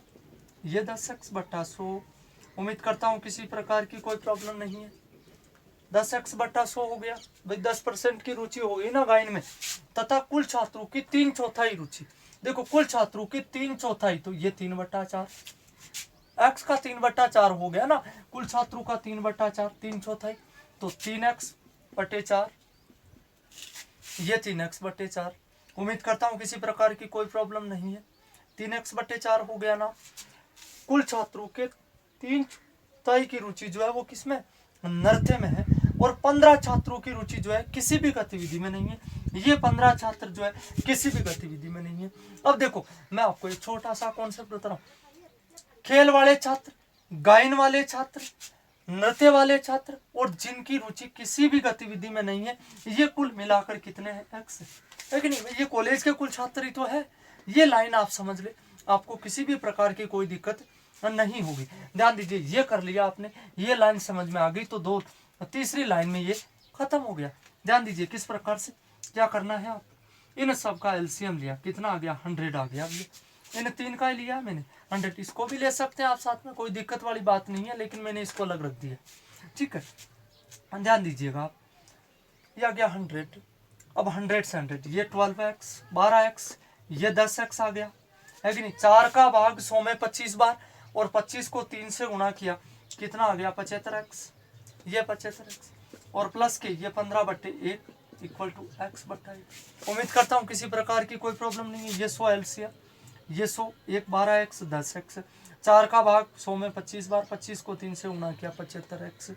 ये 10x/100। उम्मीद करता हूँ किसी प्रकार की कोई प्रॉब्लम नहीं है। 10x/100 हो गया भाई, 10% की रुचि हो गई ना गायन में, तथा कुल छात्रों की 3/4 रुचि। देखो कुल छात्रों की 3/4, तो ये 3/4, x का 3/4 हो गया ना, कुल छात्रों का 3/4, 3/4, तो 3x/4, ये 3x/4। उम्मीद करता हूँ किसी प्रकार की कोई प्रॉब्लम नहीं है। 3x/4 हो गया ना। कुल छात्रों के 3/4 की रुचि जो है वो किसमें? नृत्य में है। और 15 छात्रों की रुचि जो है किसी भी गतिविधि में नहीं है। ये 15 छात्र जो है किसी भी गतिविधि में नहीं है। अब देखो मैं आपको एक छोटा सा कॉन्सेप्ट बता रहा हूँ। खेल वाले छात्र, गायन वाले छात्र, नृत्य वाले छात्र और जिनकी रुचि किसी भी गतिविधि में नहीं है, ये कुल मिलाकर कितने हैं? x है कि नहीं? ये कॉलेज के कुल छात्र ही तो है। ये लाइन आप समझ ले, आपको किसी भी प्रकार की कोई दिक्कत नहीं होगी। ध्यान दीजिए, ये कर लिया आपने, ये लाइन समझ में आ गई, तो तीसरी लाइन में ये खत्म हो गया। ध्यान दीजिए किस प्रकार से क्या करना है। आप इन सब का एलसीएम लिया, कितना आ गया? 100 आ गया। इन 3 का ही लिया मैंने 100। इसको भी ले सकते हैं आप साथ में, कोई दिक्कत वाली बात नहीं है, लेकिन मैंने इसको अलग रख दिया। ठीक है, ध्यान दीजिएगा आप, ये आ गया 100। अब 100 से 100, ये 12x, 12x, ये 10x आ गया, है कि नहीं? 4 का भाग 100 में 25 बार, और 25 को 3 से गुणा किया, कितना आ गया? 75x, ये 75x, और प्लस के ये 15/1 इक्वल टू x/1। उम्मीद करता हूँ किसी प्रकार की कोई प्रॉब्लम नहीं है। ये 100 एलसीएम, ये 100, 1 12x, 10x, 4 का भाग 100 में 25 बार, 25 को 3 से गुणा किया, 75x।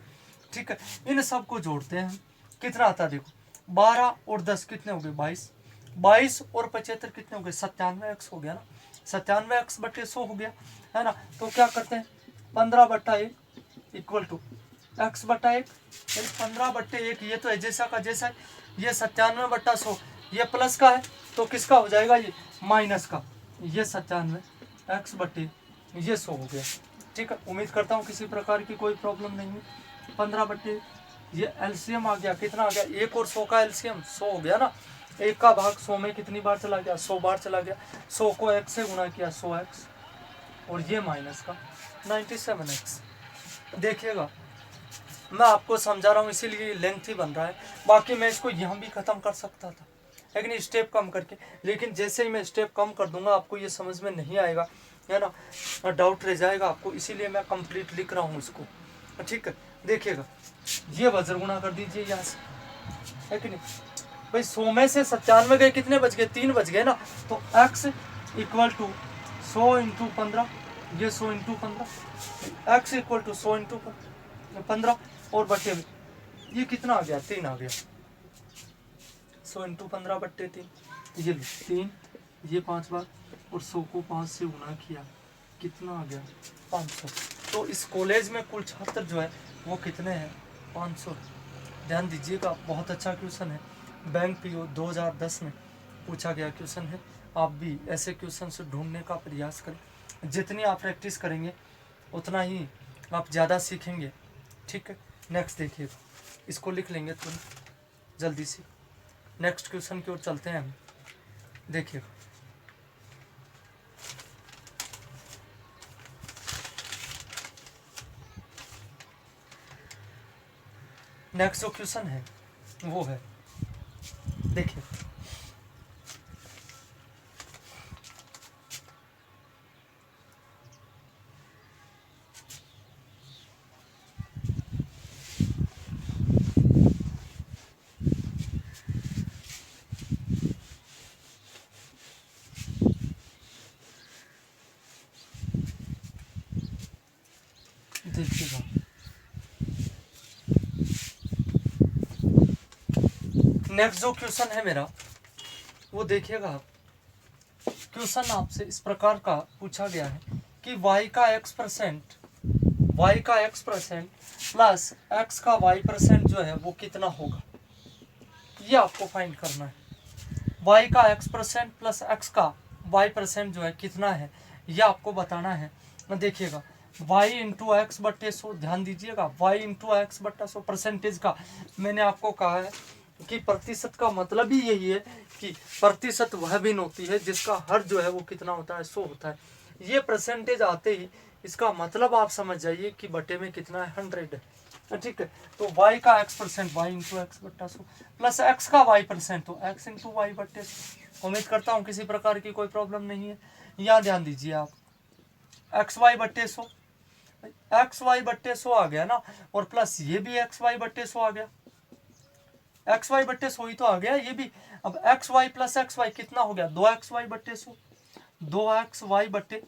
ठीक है, इन सब को जोड़ते हैं, कितना आता है? देखो 12 और 10 कितने हो गए? 22, 22 और 75 कितने हो गए? 97x हो गया ना, 97x/100 हो गया, है ना? तो क्या करते हैं? 15/1 इक्वल टू x/1, 15/1, ये तो है जैसा का जैसा है। ये 97/100, ये प्लस का है तो किसका हो जाएगा? ये माइनस का, ये 97 x/, ये 100 हो गया। ठीक है, उम्मीद करता हूँ किसी प्रकार की कोई प्रॉब्लम नहीं है। 15/, ये एलसीएम आ गया, कितना आ गया? 1 और 100 का एलसीएम 100 हो गया ना। 1 का भाग 100 में कितनी बार चला गया? 100 बार चला गया। 100 को x से गुणा किया, 100x, और ये माइनस का 97x। देखिएगा मैं आपको समझा रहा हूँ, इसीलिए लेंथी बन रहा है। बाकी मैं इसको यहाँ भी ख़त्म कर सकता था, लेकिन स्टेप कम करके, लेकिन जैसे ही मैं स्टेप कम कर दूंगा आपको ये समझ में नहीं आएगा, है ना, डाउट रह जाएगा आपको, इसीलिए मैं कंप्लीट लिख रहा हूँ इसको। ठीक है, देखिएगा ये वज्र गुणा कर दीजिए यहाँ से, है कि नहीं भाई? 100 में से 97 गए, कितने बच गए? 3 बच गए ना। तो x इक्वल टू 100 इंटू 15, ये 100 into 15, x equal to 100 into 15, और बटे में ये कितना आ गया? 3 आ गया। 100 इंटू 15/3, ये 3, ये 5 बार, और 100 को 5 से गुणा किया, कितना आ गया 500। तो इस कॉलेज में कुल छात्र जो है वो कितने हैं 500। ध्यान दीजिएगा, बहुत अच्छा क्वेश्चन है, बैंक पीओ 2010 में पूछा गया क्वेश्चन है। आप भी ऐसे क्वेश्चन से ढूंढने का प्रयास करें। जितनी आप प्रैक्टिस करेंगे उतना ही आप ज़्यादा सीखेंगे। ठीक है, नेक्स्ट देखिएगा, इसको लिख लेंगे तुरंत जल्दी से। नेक्स्ट क्वेश्चन की ओर चलते हैं हम। देखिएगा, नेक्स्ट जो क्वेश्चन है वो है, देखिए देखिएगा, नेक्स्ट जो क्वेश्चन है मेरा वो देखिएगा आप। क्वेश्चन आपसे इस प्रकार का पूछा गया है कि y का x% प्लस x का y% जो है वो कितना होगा, ये आपको फाइंड करना है। y का x% प्लस x का y% जो है कितना है, ये आपको बताना है। देखिएगा, y इंटू एक्स बट्टे 100, ध्यान दीजिएगा, y इंटू एक्स बट्टा 100 परसेंटेज का मैंने आपको कहा है कि प्रतिशत का मतलब ही यही है कि प्रतिशत वह भिन्न होती है जिसका हर जो है वो कितना होता है 100 होता है। ये परसेंटेज आते ही इसका मतलब आप समझ जाइए कि बटे में कितना है 100 है। ठीक है, तो y का x% y इंटू एक्स बट्टा 100 प्लस x का y% तो x इंटू वाई बट्टे 100। उम्मीद करता हूँ किसी प्रकार की कोई प्रॉब्लम नहीं है। यहाँ ध्यान दीजिए आप, एक्स वाई बट्टे 100, एक्स वाई बट्टे 100 आ गया ना, और प्लस ये भी एक्स वाई बट्टे 100 आ गया, एक्स वाई बट्टे 100 ही तो आ गया ये भी। अब x y plus x y कितना हो गया 2xy बट्टे 100, 2xy बट्टे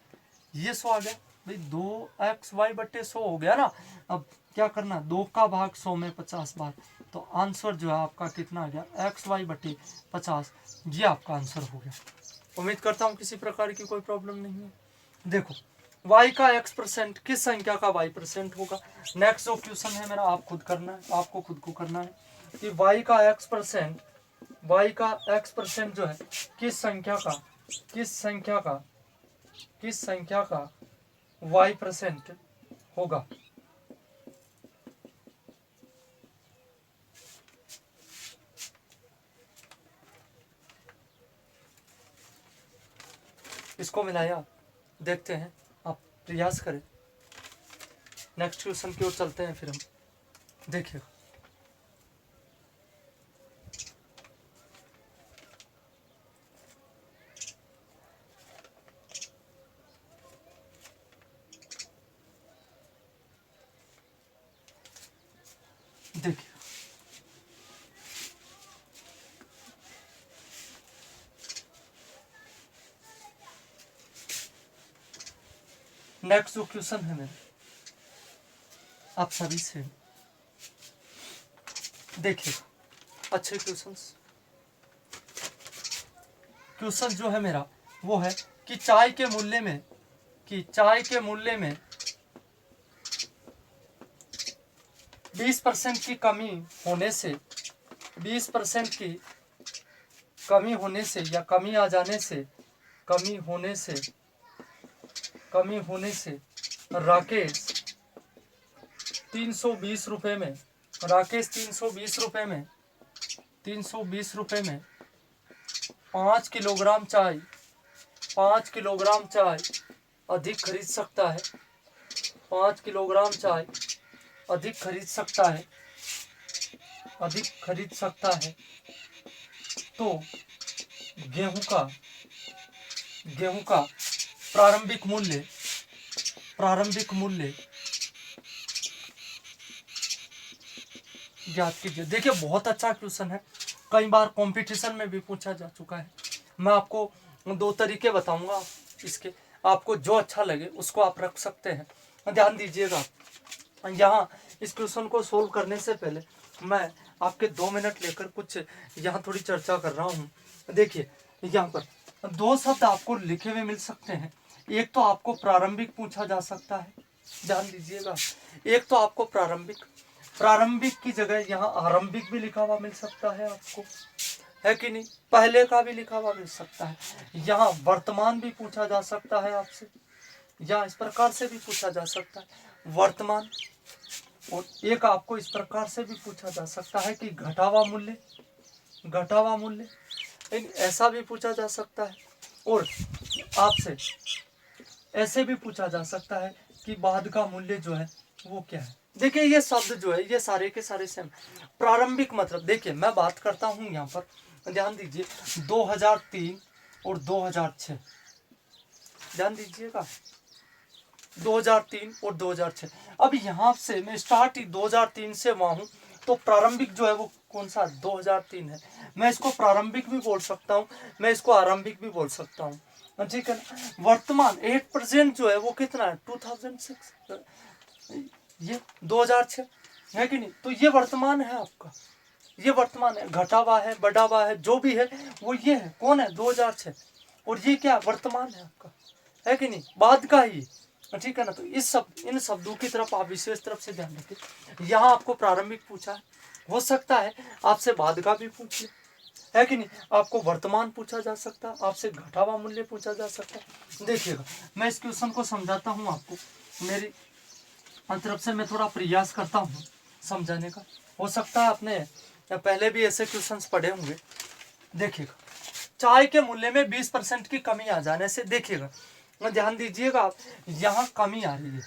ये 100 आ गया भाई, 2xy बट्टे 100 हो गया ना। अब क्या करना, 2 का भाग 100 में 50 बार, तो आंसर जो है आपका कितना आ गया xy बट्टे 50, ये आपका आंसर हो गया। उम्मीद करता हूँ किसी प्रकार की कोई प्रॉब्लम नहीं है। देखो, y का x% किस संख्या का y% होगा। नेक्स्ट जो क्वेश्चन है मेरा आप खुद करना है, आपको खुद को करना है कि y का x% जो है किस संख्या का y% होगा। इसको मिलाया, देखते हैं, आप प्रयास करें। नेक्स्ट क्वेश्चन की ओर चलते हैं फिर हम। देखिए, देखिए नेक्स्ट जो क्वेश्चन है मेरे आप सभी से, देखिए अच्छे क्वेश्चन जो है मेरा वो है कि चाय के मूल्य में 20% की कमी होने से 20% की कमी होने से या कमी आ जाने से राकेश 320 रुपये में 5 किलोग्राम चाय अधिक खरीद सकता है। 5 किलोग्राम चाय अधिक खरीद सकता है तो गेहूं का प्रारंभिक मूल्य ज्ञात कीजिए। देखिए, बहुत अच्छा क्वेश्चन है, कई बार कंपटीशन में भी पूछा जा चुका है। मैं आपको 2 तरीके बताऊंगा इसके, आपको जो अच्छा लगे उसको आप रख सकते हैं। ध्यान दीजिएगा, यहाँ इस क्वेश्चन को सोल्व करने से पहले मैं आपके 2 मिनट लेकर कुछ यहाँ थोड़ी चर्चा कर रहा हूँ। देखिए, यहाँ पर 2 शब्द आपको लिखे हुए मिल सकते हैं। एक तो आपको प्रारंभिक पूछा जा सकता है, ध्यान दीजिएगा, एक तो आपको प्रारंभिक की जगह यहाँ आरंभिक भी लिखा हुआ मिल सकता है आपको, है कि नहीं, पहले का भी लिखा हुआ मिल सकता है। यहाँ वर्तमान भी पूछा जा सकता है आपसे, या इस प्रकार से भी पूछा जा सकता है वर्तमान, और एक आपको इस प्रकार से भी पूछा जा सकता है कि घटा हुआ मूल्य, ऐसा भी पूछा जा सकता है। और आपसे ऐसे भी पूछा जा सकता है कि बाद का मूल्य जो है वो क्या है। देखिए ये शब्द जो है ये सारे के सारे सेम। प्रारंभिक मतलब देखिए मैं बात करता हूँ यहाँ पर, ध्यान दीजिए 2003 और 2006, ध्यान दीजिएगा 2003 और 2006। अब यहाँ से मैं स्टार्ट 2003 से वहाँ हूँ, तो प्रारंभिक जो है वो कौन सा 2003 है। मैं इसको प्रारंभिक भी बोल सकता हूँ, मैं इसको आरंभिक भी बोल सकता हूँ, ठीक है ना। वर्तमान 8% जो है वो कितना है 2006, ये 2006 है कि नहीं। तो ये वर्तमान है आपका, ये वर्तमान है, घटा हुआ है बढ़ा हुआ है जो भी है वो ये है, कौन है 2006, और ये क्या वर्तमान है आपका, है कि नहीं, बाद का ही, ठीक है ना। तो इन शब्दों की तरफ आप विशेष तरफ से ध्यान रखिए। यहाँ आपको प्रारंभिक पूछा है, हो सकता है आपसे बाद का भी पूछ ले, है कि नहीं, आपको वर्तमान पूछा जा सकता है, आपसे घटा हुआ मूल्य पूछा जा सकता है। देखिएगा मैं इस क्वेश्चन को समझाता हूँ आपको, मेरी तरफ से मैं थोड़ा प्रयास करता हूँ समझाने का। हो सकता है आपने पहले भी ऐसे क्वेश्चंस पढ़े होंगे। देखिएगा चाय के मूल्य में 20% की कमी आ जाने से, देखिएगा ध्यान दीजिएगा आप, यहाँ कमी आ रही है।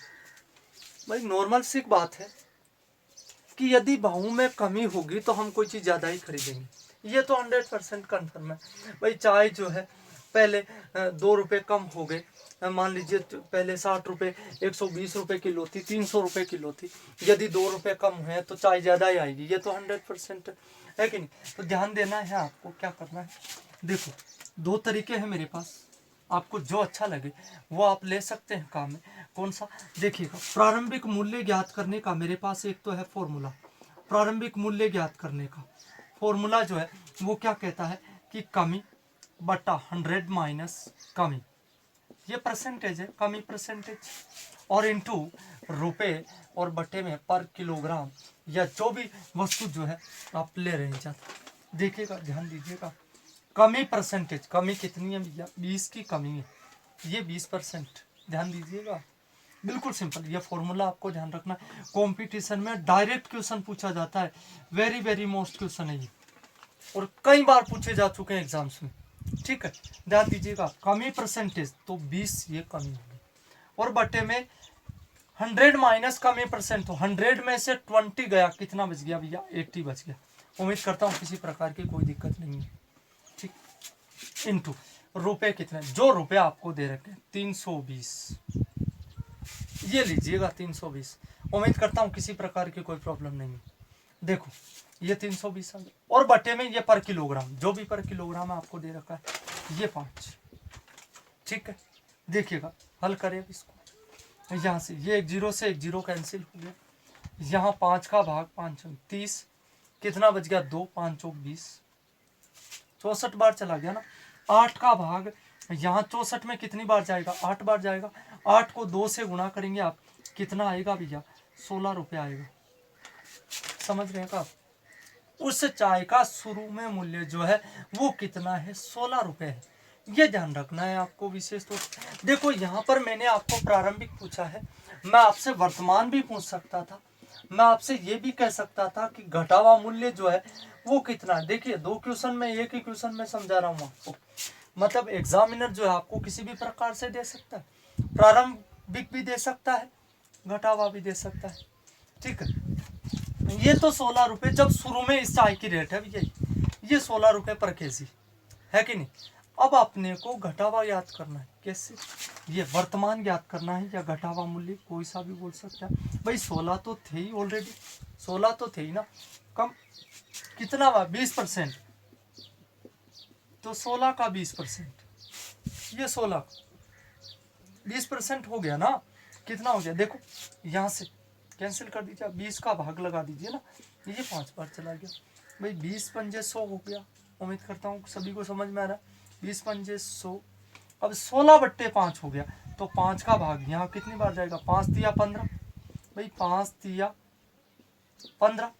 भाई नॉर्मल सी बात है कि यदि भावों में कमी होगी तो हम कोई चीज़ ज़्यादा ही खरीदेंगे, ये तो 100% कन्फर्म है। भाई चाय जो है पहले 2 रुपये कम हो गए, मान लीजिए पहले 60 रुपये 120 रुपये किलो थी, 300 रुपये किलो थी, यदि 2 रुपये कम हुए तो चाय ज़्यादा ही आएगी, ये तो 100% है कि नहीं। तो ध्यान देना है आपको, क्या करना है, देखो 2 तरीके हैं मेरे पास, आपको जो अच्छा लगे वो आप ले सकते हैं काम में। कौन सा, देखिएगा प्रारंभिक मूल्य ज्ञात करने का मेरे पास एक तो है फॉर्मूला, प्रारंभिक मूल्य ज्ञात करने का फॉर्मूला जो है वो क्या कहता है कि कमी बटा 100 माइनस कमी, ये परसेंटेज है, कमी परसेंटेज, और इनटू रुपए और बटे में पर किलोग्राम या जो भी वस्तु जो है आप ले रहे हैं। देखिएगा ध्यान दीजिएगा, कमी परसेंटेज, कमी कितनी है भैया 20 की कमी है, ये 20%, ध्यान दीजिएगा, बिल्कुल सिंपल। ये फॉर्मूला आपको ध्यान रखना है, कॉम्पिटिशन में डायरेक्ट क्वेश्चन पूछा जाता है, वेरी वेरी मोस्ट क्वेश्चन है ये, और कई बार पूछे जा चुके हैं एग्जाम्स में, ठीक है। ध्यान दीजिएगा कमी परसेंटेज तो 20 ये कमी होगी, और बटे में 100 माइनस कमी परसेंट, तो 100 में से 20 गया, कितना बच गया भैया 80 बच गया। उम्मीद करता हूँ किसी प्रकार की कोई दिक्कत नहीं है, ठीक। इनटू रुपए कितने, जो रुपए आपको दे रखे 320, ये लीजिएगा 320। उम्मीद करता हूँ किसी प्रकार की कोई प्रॉब्लम नहीं है। देखो ये 320 और बटे में ये पर किलोग्राम, जो भी पर किलोग्राम आपको दे रखा है ये 5, ठीक है। देखिएगा हल करें इसको, यहाँ से ये 1 0 से 1 0 कैंसिल हो गया, यहाँ 5 का भाग 5 30, कितना बच गया 2 5 चौक 20, 64 बार चला गया ना। 8 का भाग यहाँ 64 में कितनी बार जाएगा 8 बार जाएगा, 8 को 2 से गुणा करेंगे आप, कितना आएगा भैया 16 रुपये आएगा, समझ रहे हैं आप। उस चाय का शुरू में मूल्य जो है वो कितना है 16 रुपये है, ये ध्यान रखना है आपको विशेष तौर से। देखो यहाँ पर मैंने आपको प्रारंभिक पूछा है, मैं आपसे वर्तमान भी पूछ सकता था, मैं आपसे ये भी कह सकता था कि घटा हुआ मूल्य जो है वो कितना है। देखिए 2 क्वेश्चन में, एक ही क्वेश्चन में समझा रहा हूँ आपको, मतलब एग्जामिनर जो है आपको किसी भी प्रकार से दे सकता है, प्रारंभिक भी दे सकता है, घटा हुआ भी दे सकता है, ठीक है। ये तो 16 रुपये जब शुरू में इस चाय की रेट है भैया, ये 16 रुपये पर केजी है कि नहीं। अब अपने को घटा हुआ याद करना है, कैसे, ये वर्तमान याद करना है या घटा हुआ मूल्य, कोई सा भी बोल सकता है। भाई 16 तो थे ही ऑलरेडी, 16 तो थे ही ना, कम कितना हुआ 20%, तो 16 का 20%, ये 16 20% हो गया ना, कितना हो गया देखो, यहाँ से कैंसिल कर दीजिए, 20 का भाग लगा दीजिए ना, ये 5 बार चला गया भाई, 20 पंजे 100 हो गया। उम्मीद करता हूँ सभी को समझ में आ रहा है, 20 पंजे 100, अब 16 बट्टे 5 हो गया, तो 5 का भाग यहाँ कितनी बार जाएगा, 5 तिया 15 भाई, 5 तिया 15,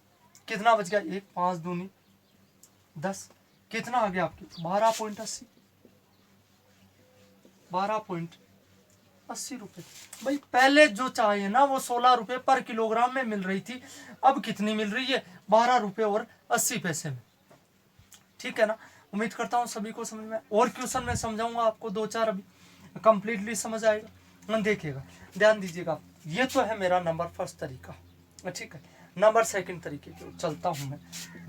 कितना बच गया, 1, 5 दूनी 10, कितना आ गया आपकी 12.80, 12.80 रुपये। भाई पहले जो चाय है ना वो 16 रुपये पर किलोग्राम में मिल रही थी, अब कितनी मिल रही है, 12 रुपये और 80 पैसे में। ठीक है ना, उम्मीद करता हूँ सभी को समझ में। और क्वेश्चन में समझाऊंगा आपको 2-4, अभी कंप्लीटली समझ आएगा। देखिएगा, ध्यान दीजिएगा, ये तो है मेरा नंबर फर्स्ट तरीका, ठीक है। नंबर सेकंड तरीके की चलता हूँ मैं।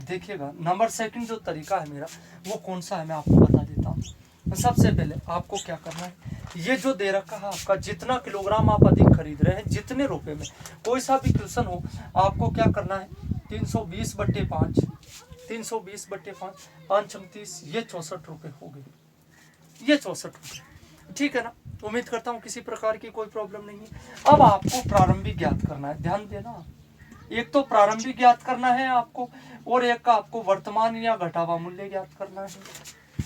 देखिएगा, नंबर सेकंड जो तरीका है मेरा वो कौन सा है, मैं आपको बता देता हूँ। सबसे पहले आपको क्या करना है, ये जो दे रखा है आपका, जितना किलोग्राम आप अधिक खरीद रहे हैं, जितने रुपए में, कोई सा भी क्वेश्चन हो, आपको क्या करना है, 320/5, 320/5, 5×30, ये 64 रुपये हो गए, ये 64 रुपये। ठीक है ना, उम्मीद करता हूँ किसी प्रकार की कोई प्रॉब्लम नहीं है। अब आपको प्रारंभिक ज्ञात करना है, ध्यान देना, एक तो प्रारंभिक ज्ञात करना है आपको, और एक का आपको वर्तमान या घटा हुआ मूल्य ज्ञात करना है।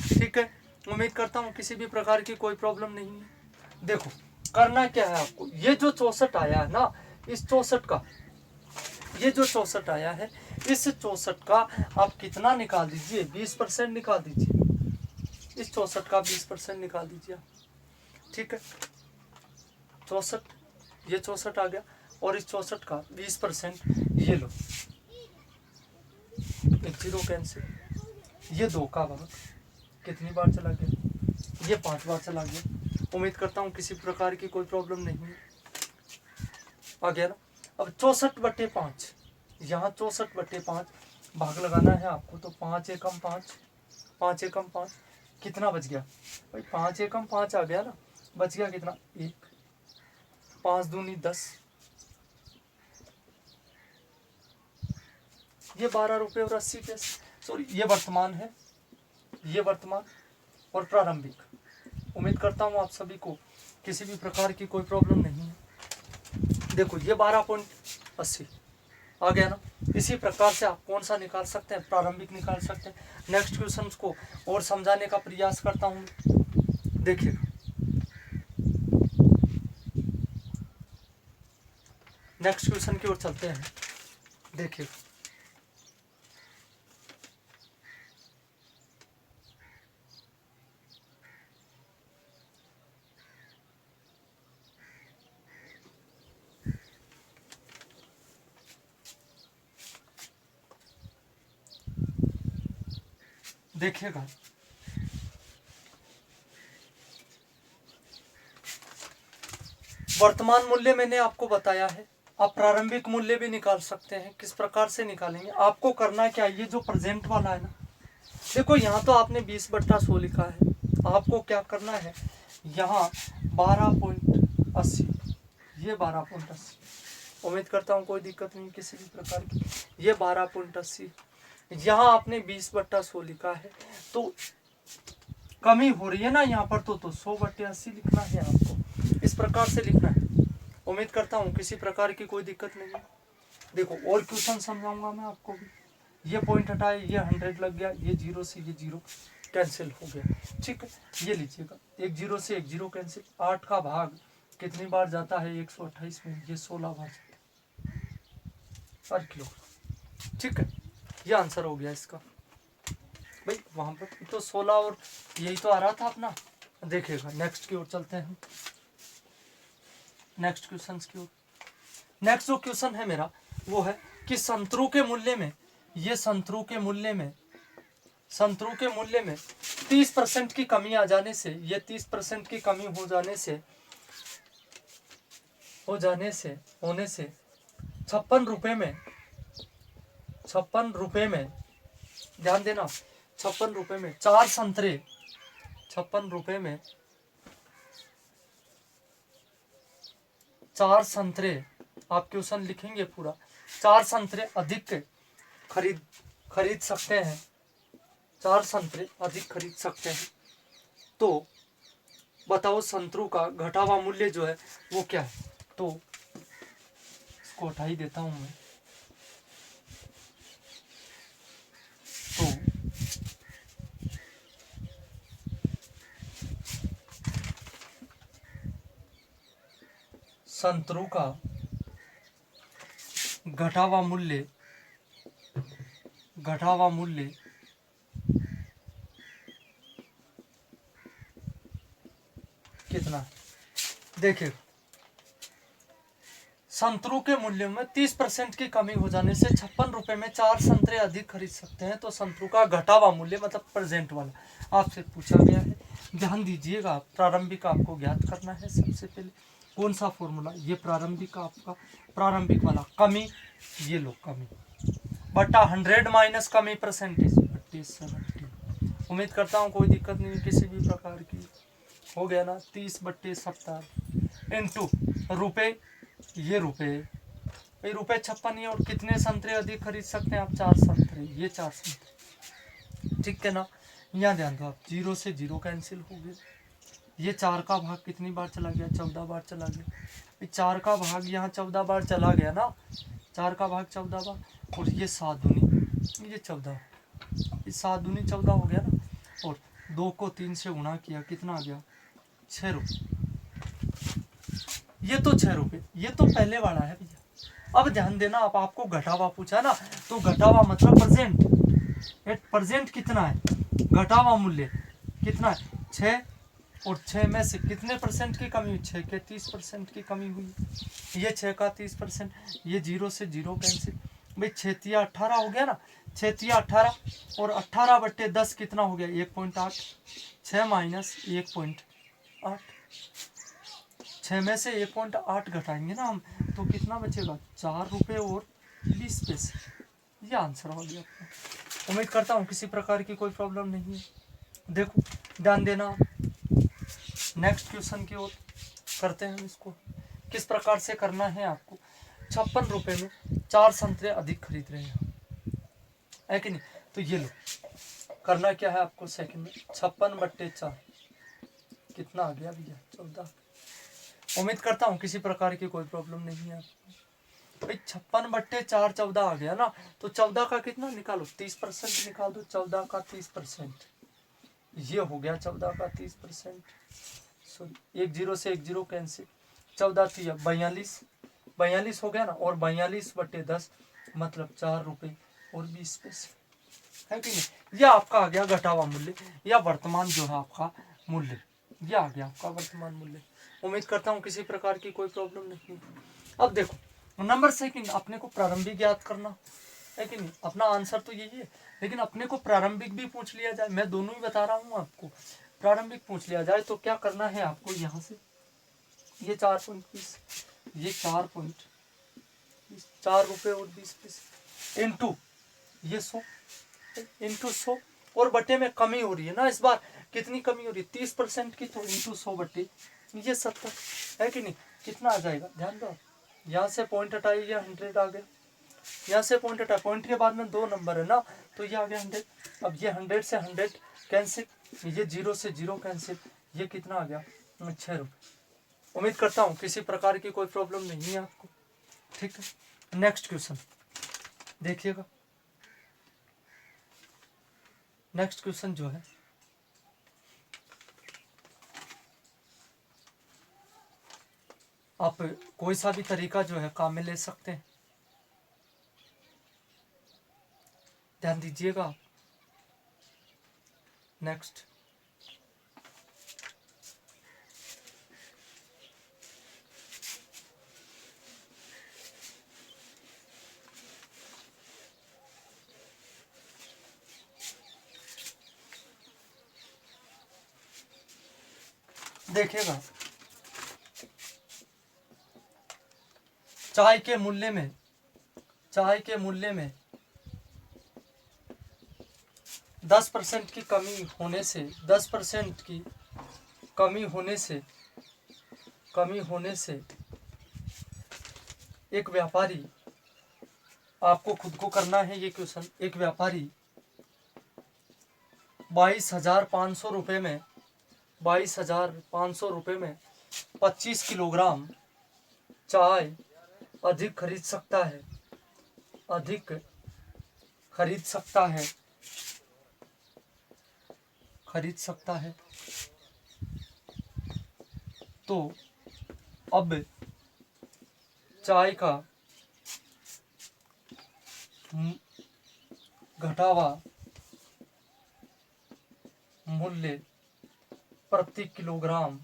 ठीक है, उम्मीद करता हूँ किसी भी प्रकार की कोई प्रॉब्लम नहीं है। देखो करना क्या है आपको, ये जो 64 आया है ना, इस 64 का, ये जो 64 आया है, इस 64 का आप कितना निकाल दीजिए, 20% निकाल दीजिए, इस 64 का 20% निकाल दीजिए। ठीक है, 64, ये 64 आ गया, और इस 64 का 20%, ये लो, एक 0 कैंसिल, ये 2 का भाग कितनी बार चला गया, ये 5 बार चला गया। उम्मीद करता हूँ किसी प्रकार की कोई प्रॉब्लम नहीं है, आ गया ना। अब 64/5, यहाँ 64/5 भाग लगाना है आपको, तो 5 एकम 5, 5 एकम 5, कितना बच गया भाई, 5 एकम 5 आ गया ना, बच गया कितना, 1, 5 दूनी 10, ये 12 रुपये और 80 पैसे, सॉरी ये वर्तमान है, ये वर्तमान और प्रारंभिक। उम्मीद करता हूँ आप सभी को किसी भी प्रकार की कोई प्रॉब्लम नहीं है। देखो ये 12.80 आ गया ना, इसी प्रकार से आप कौन सा निकाल सकते हैं, प्रारंभिक निकाल सकते हैं। नेक्स्ट क्वेश्चन को और समझाने का प्रयास करता हूँ, देखिए नेक्स्ट क्वेश्चन की ओर चलते हैं। देखिए देखिएगा, वर्तमान मूल्य मैंने आपको बताया है, आप प्रारंभिक मूल्य भी निकाल सकते हैं। किस प्रकार से निकालेंगे, आपको करना क्या, ये जो प्रेजेंट वाला है ना, देखो यहाँ तो आपने 20/100 लिखा है, आपको क्या करना है, यहाँ 12.80, ये 12.80, उम्मीद करता हूँ कोई दिक्कत नहीं किसी भी प्रकार की, ये 12.80, यहाँ आपने 20/100 लिखा है, तो कमी हो रही है ना यहाँ पर, तो 100/80 लिखना है आपको, इस प्रकार से लिखना है। उम्मीद करता हूँ किसी प्रकार की कोई दिक्कत नहीं है। देखो और क्वेश्चन समझाऊंगा मैं आपको भी, ये पॉइंट हटाए, ये 100 लग गया, ये 0 से ये 0 कैंसिल हो गया। ठीक है, ये लीजिएगा, एक 0 से एक 0 कैंसिल, 8 का भाग कितनी बार जाता है, 128 में, ये 16 बार जाता है पर किलोग्राम। ठीक है, ये आंसर हो गया इसका। भाई वहां पर तो 16 और यही तो आ रहा था अपना। देखिएगा नेक्स्ट की ओर चलते हैं, नेक्स्ट क्वेश्चन की ओर। नेक्स्ट जो क्वेश्चन है मेरा वो है कि संतरू के मूल्य में, ये संतरू के मूल्य में, संतरू के मूल्य में 30% की कमी आ जाने से, ये 30% की कमी हो जाने से होने से 56 रुपये में, 56 रुपये में, ध्यान देना, 56 रुपये में 4 संतरे, 56 रुपये में 4 संतरे, आप क्वेश्चन लिखेंगे पूरा, 4 संतरे अधिक खरीद सकते हैं, 4 संतरे अधिक खरीद सकते हैं। तो बताओ संतरू का घटा हुआ मूल्य जो है वो क्या है। तो इसको हटा ही देता हूं मैं। तो संतरों का घटा हुआ मूल्य कितना है? देखिए, संतरों के मूल्य में 30% की कमी हो जाने से 56 रुपए में 4 संतरे अधिक खरीद सकते हैं। तो संतरों का घटा हुआ मूल्य मतलब प्रेजेंट वाला आपसे पूछा गया है। ध्यान दीजिएगा, प्रारंभिक आपको ज्ञात करना है। सबसे पहले कौन सा फॉर्मूला, ये प्रारंभिक आपका प्रारंभिक वाला, कमी, ये लो कमी बटा 100 माइनस कमी परसेंटेज 70। उम्मीद करता हूँ कोई दिक्कत नहीं किसी भी प्रकार की। हो गया ना, 30/70 इंटू रुपए, ये रुपए, भाई रुपए 56 है और कितने संतरे अधिक खरीद सकते हैं आप? 4 संतरे, ये 4 संतरे, ठीक है ना। यहाँ ध्यान दो आप, 0 से 0 कैंसिल हो गए। ये 4 का भाग कितनी बार चला गया? 14 बार चला गया। 4 का भाग यहाँ 14 बार चला गया ना, 4 का भाग 14 बार, और ये 7 दूनी, ये 14, ये 7 दूनी 14 हो गया ना, और 2 को 3 से गुणा किया, कितना आ गया? 6 रुपये। ये तो 6 रुपये, ये तो पहले वाला है भैया। अब ध्यान देना, आप आपको घटावा पूछा ना, तो घटावा मतलब प्रेजेंट, प्रेजेंट कितना है? घटावा मूल्य कितना है? 6, और 6 में से कितने परसेंट की कमी हुई? 6 के 30% की कमी हुई। ये 6 का 30%, ये 0 से 0 कैंसिल, भाई 6 18 हो गया ना, 6 18, और 18/10 कितना हो गया? 1.8, 6 माइनस 1.8, 6 में से 1.8 घटाएंगे ना हम, तो कितना बचेगा? 4 रुपये और 20 पैसे। ये आंसर हो गया आपका। उम्मीद करता हूँ किसी प्रकार की कोई प्रॉब्लम नहीं है। देखो ध्यान देना, नेक्स्ट क्वेश्चन की ओर करते हैं हम इसको। किस प्रकार से करना है आपको? 56 रुपये में 4 संतरे अधिक खरीद रहे हैं, है कि नहीं? तो ये लो, करना क्या है आपको? सेकंड में 56/4 कितना आ गया भैया? 14। उम्मीद करता हूँ किसी प्रकार की कोई प्रॉब्लम नहीं है आपको। भाई 56/4 14 आ गया ना, तो 14 का कितना निकालो? 30% निकाल दो। 14 का 30%, ये हो गया 14 का 30%। सॉरी, 1 0 से 1 0 कैंसिल, 14 3 42, 42 हो गया ना, और 42/10 मतलब 4 रुपये और 20 पैसे, है कि नहीं? यह आपका आ गया घटावा मूल्य, या वर्तमान जो है आपका मूल्य, यह आ गया आपका वर्तमान मूल्य। उम्मीद करता हूँ किसी प्रकार की कोई प्रॉब्लम नहीं है। अब देखो नंबर सेकंड, अपने को प्रारंभिक ज्ञात करना है कि नहीं? अपना आंसर तो यही है, लेकिन अपने को प्रारंभिक भी पूछ लिया जाए, मैं दोनों ही बता रहा हूँ आपको। प्रारंभिक पूछ लिया जाए तो क्या करना है आपको? यहाँ से ये 4.20, ये 4 रुपये और 20 पैसे, इंटू ये 100, इंटू 100, और बटे में कमी हो रही है ना इस बार। कितनी कमी हो रही है? 30% की, तो इंटू 100 बटे ये 70, है कि नहीं? कितना आ जाएगा? ध्यान दो, यहाँ से पॉइंट हटाइए, ये 100 आ गया। यहाँ से पॉइंट हटा, पॉइंट के बाद में 2 नंबर है ना, तो ये आ गया 100। अब ये 100 से 100 कैंसिल, ये 0 से 0 कैंसिल, ये कितना आ गया? 6 रुपये। उम्मीद करता हूँ किसी प्रकार की कोई प्रॉब्लम नहीं है आपको, ठीक है। नेक्स्ट क्वेश्चन देखिएगा। नेक्स्ट क्वेश्चन जो है, आप कोई सा भी तरीका जो है काम में ले सकते हैं। ध्यान दीजिएगा। नेक्स्ट देखिएगा, चाय के मूल्य में 10% की कमी होने से 10% की कमी होने से एक व्यापारी, आपको खुद को करना है ये क्वेश्चन, एक व्यापारी 22,500 रुपये में 22,500 रुपये में 25 किलोग्राम चाय अधिक खरीद सकता है। तो अब चाय का घटावा मूल्य प्रति किलोग्राम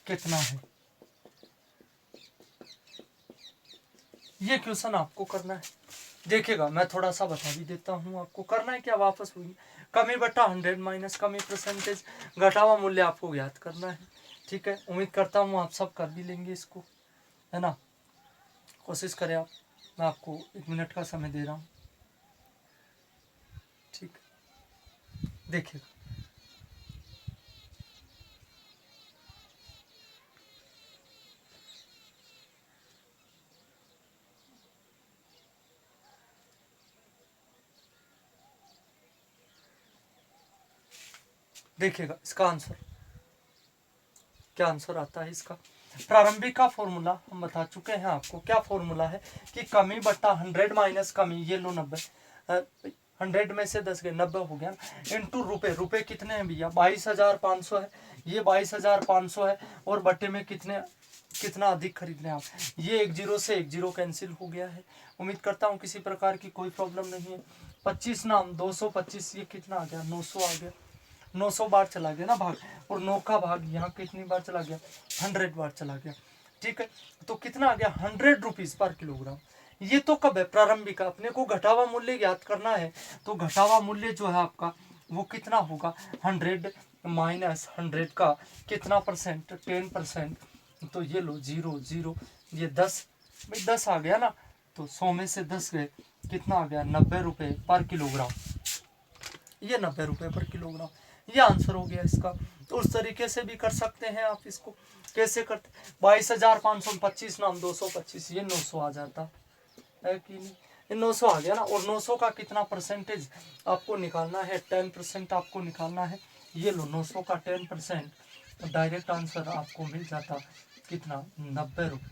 कितना है? ये क्वेश्चन आपको करना है। देखिएगा, मैं थोड़ा सा बता भी देता हूँ आपको। करना है क्या, वापस हुई कमी बटा 100 माइनस कमी परसेंटेज घटावा मूल्य आपको ज्ञात करना है। ठीक है, उम्मीद करता हूँ आप सब कर भी लेंगे इसको, है ना। कोशिश करें आप। मैं आपको 1 मिनट का समय दे रहा हूँ। ठीक, देखिएगा। देखिएगा इसका आंसर क्या आंसर आता है इसका। प्रारंभिक का फॉर्मूला हम बता चुके हैं आपको। क्या फॉर्मूला है कि कमी बटा 100 माइनस कमी, ये लो 90, 100 में से 10 गए 90 हो गया, इंटू रुपए। रुपए कितने हैं भैया, 22,500 है। ये 22,500 है और बटे में कितना अधिक खरीद रहे हैं आप। ये 1 जीरो से 1 जीरो कैंसिल हो गया है। उम्मीद करता हूँ किसी प्रकार की कोई प्रॉब्लम नहीं है। 25 नाम 225, ये कितना आ गया, 900 आ गया। 900 बार चला गया ना भाग, और 9 का भाग यहाँ कितनी बार चला गया, 100 बार चला गया। ठीक है, तो कितना आ गया, 100 रुपीज पर किलोग्राम। ये तो कब है, प्रारंभिक। अपने को घटावा मूल्य ज्ञात करना है, तो घटावा मूल्य जो है आपका वो कितना होगा, 100 माइनस 100 का कितना परसेंट, 10%। तो ये लो 0 0, ये 10 भाई 10 आ गया ना, तो 100 में से 10 गए, कितना आ गया, 90 रुपये पर किलोग्राम। ये 90 रुपये पर किलोग्राम, ये आंसर हो गया इसका। तो उस तरीके से भी कर सकते हैं आप इसको। कैसे करते, 22,525 नाम 225, ये 900 आ जाता है कि नहीं, ये 900 आ गया ना। और 900 का कितना परसेंटेज आपको निकालना है, 10% आपको निकालना है। ये लो 900 का 10%, तो डायरेक्ट आंसर आपको मिल जाता कितना, 90 रुपये।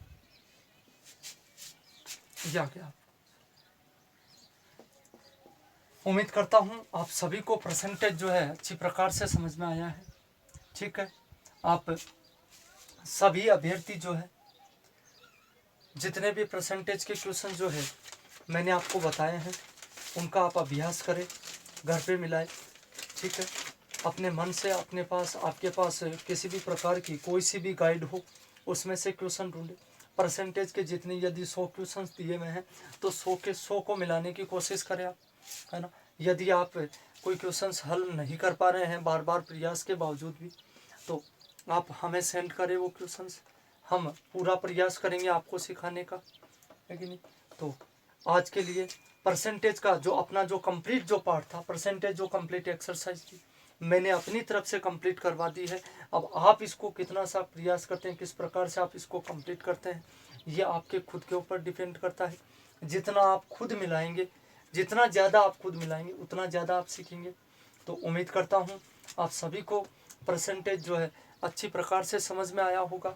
या क्या, उम्मीद करता हूँ आप सभी को परसेंटेज जो है अच्छी प्रकार से समझ में आया है। ठीक है, आप सभी अभ्यर्थी जो है जितने भी परसेंटेज के क्वेश्चन जो है मैंने आपको बताए हैं, उनका आप अभ्यास करें, घर पे मिलाएं। ठीक है, अपने मन से अपने पास, आपके पास किसी भी प्रकार की कोई सी भी गाइड हो, उसमें से क्वेश्चन ढूंढे। परसेंटेज के जितने, यदि 100 क्वेश्चन दिए हुए हैं तो 100 के 100 को मिलाने की कोशिश करें आप, है ना। यदि आप कोई क्वेश्चंस हल नहीं कर पा रहे हैं बार बार प्रयास के बावजूद भी, तो आप हमें सेंड करें वो क्वेश्चंस, हम पूरा प्रयास करेंगे आपको सिखाने का, है कि नहीं। तो आज के लिए परसेंटेज का जो अपना जो कंप्लीट जो पार्ट था, परसेंटेज जो कंप्लीट एक्सरसाइज थी, मैंने अपनी तरफ से कंप्लीट करवा दी है। अब आप इसको कितना सा प्रयास करते हैं, किस प्रकार से आप इसको कंप्लीट करते हैं, ये आपके खुद के ऊपर डिपेंड करता है। जितना आप खुद मिलाएंगे, जितना ज़्यादा आप खुद मिलाएंगे, उतना ज़्यादा आप सीखेंगे। तो उम्मीद करता हूँ आप सभी को परसेंटेज जो है अच्छी प्रकार से समझ में आया होगा।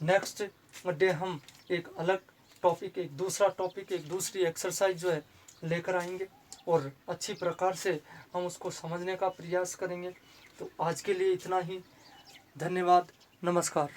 नेक्स्ट डे हम एक अलग टॉपिक, एक दूसरा टॉपिक, एक दूसरी एक्सरसाइज जो है लेकर आएंगे और अच्छी प्रकार से हम उसको समझने का प्रयास करेंगे। तो आज के लिए इतना ही, धन्यवाद, नमस्कार।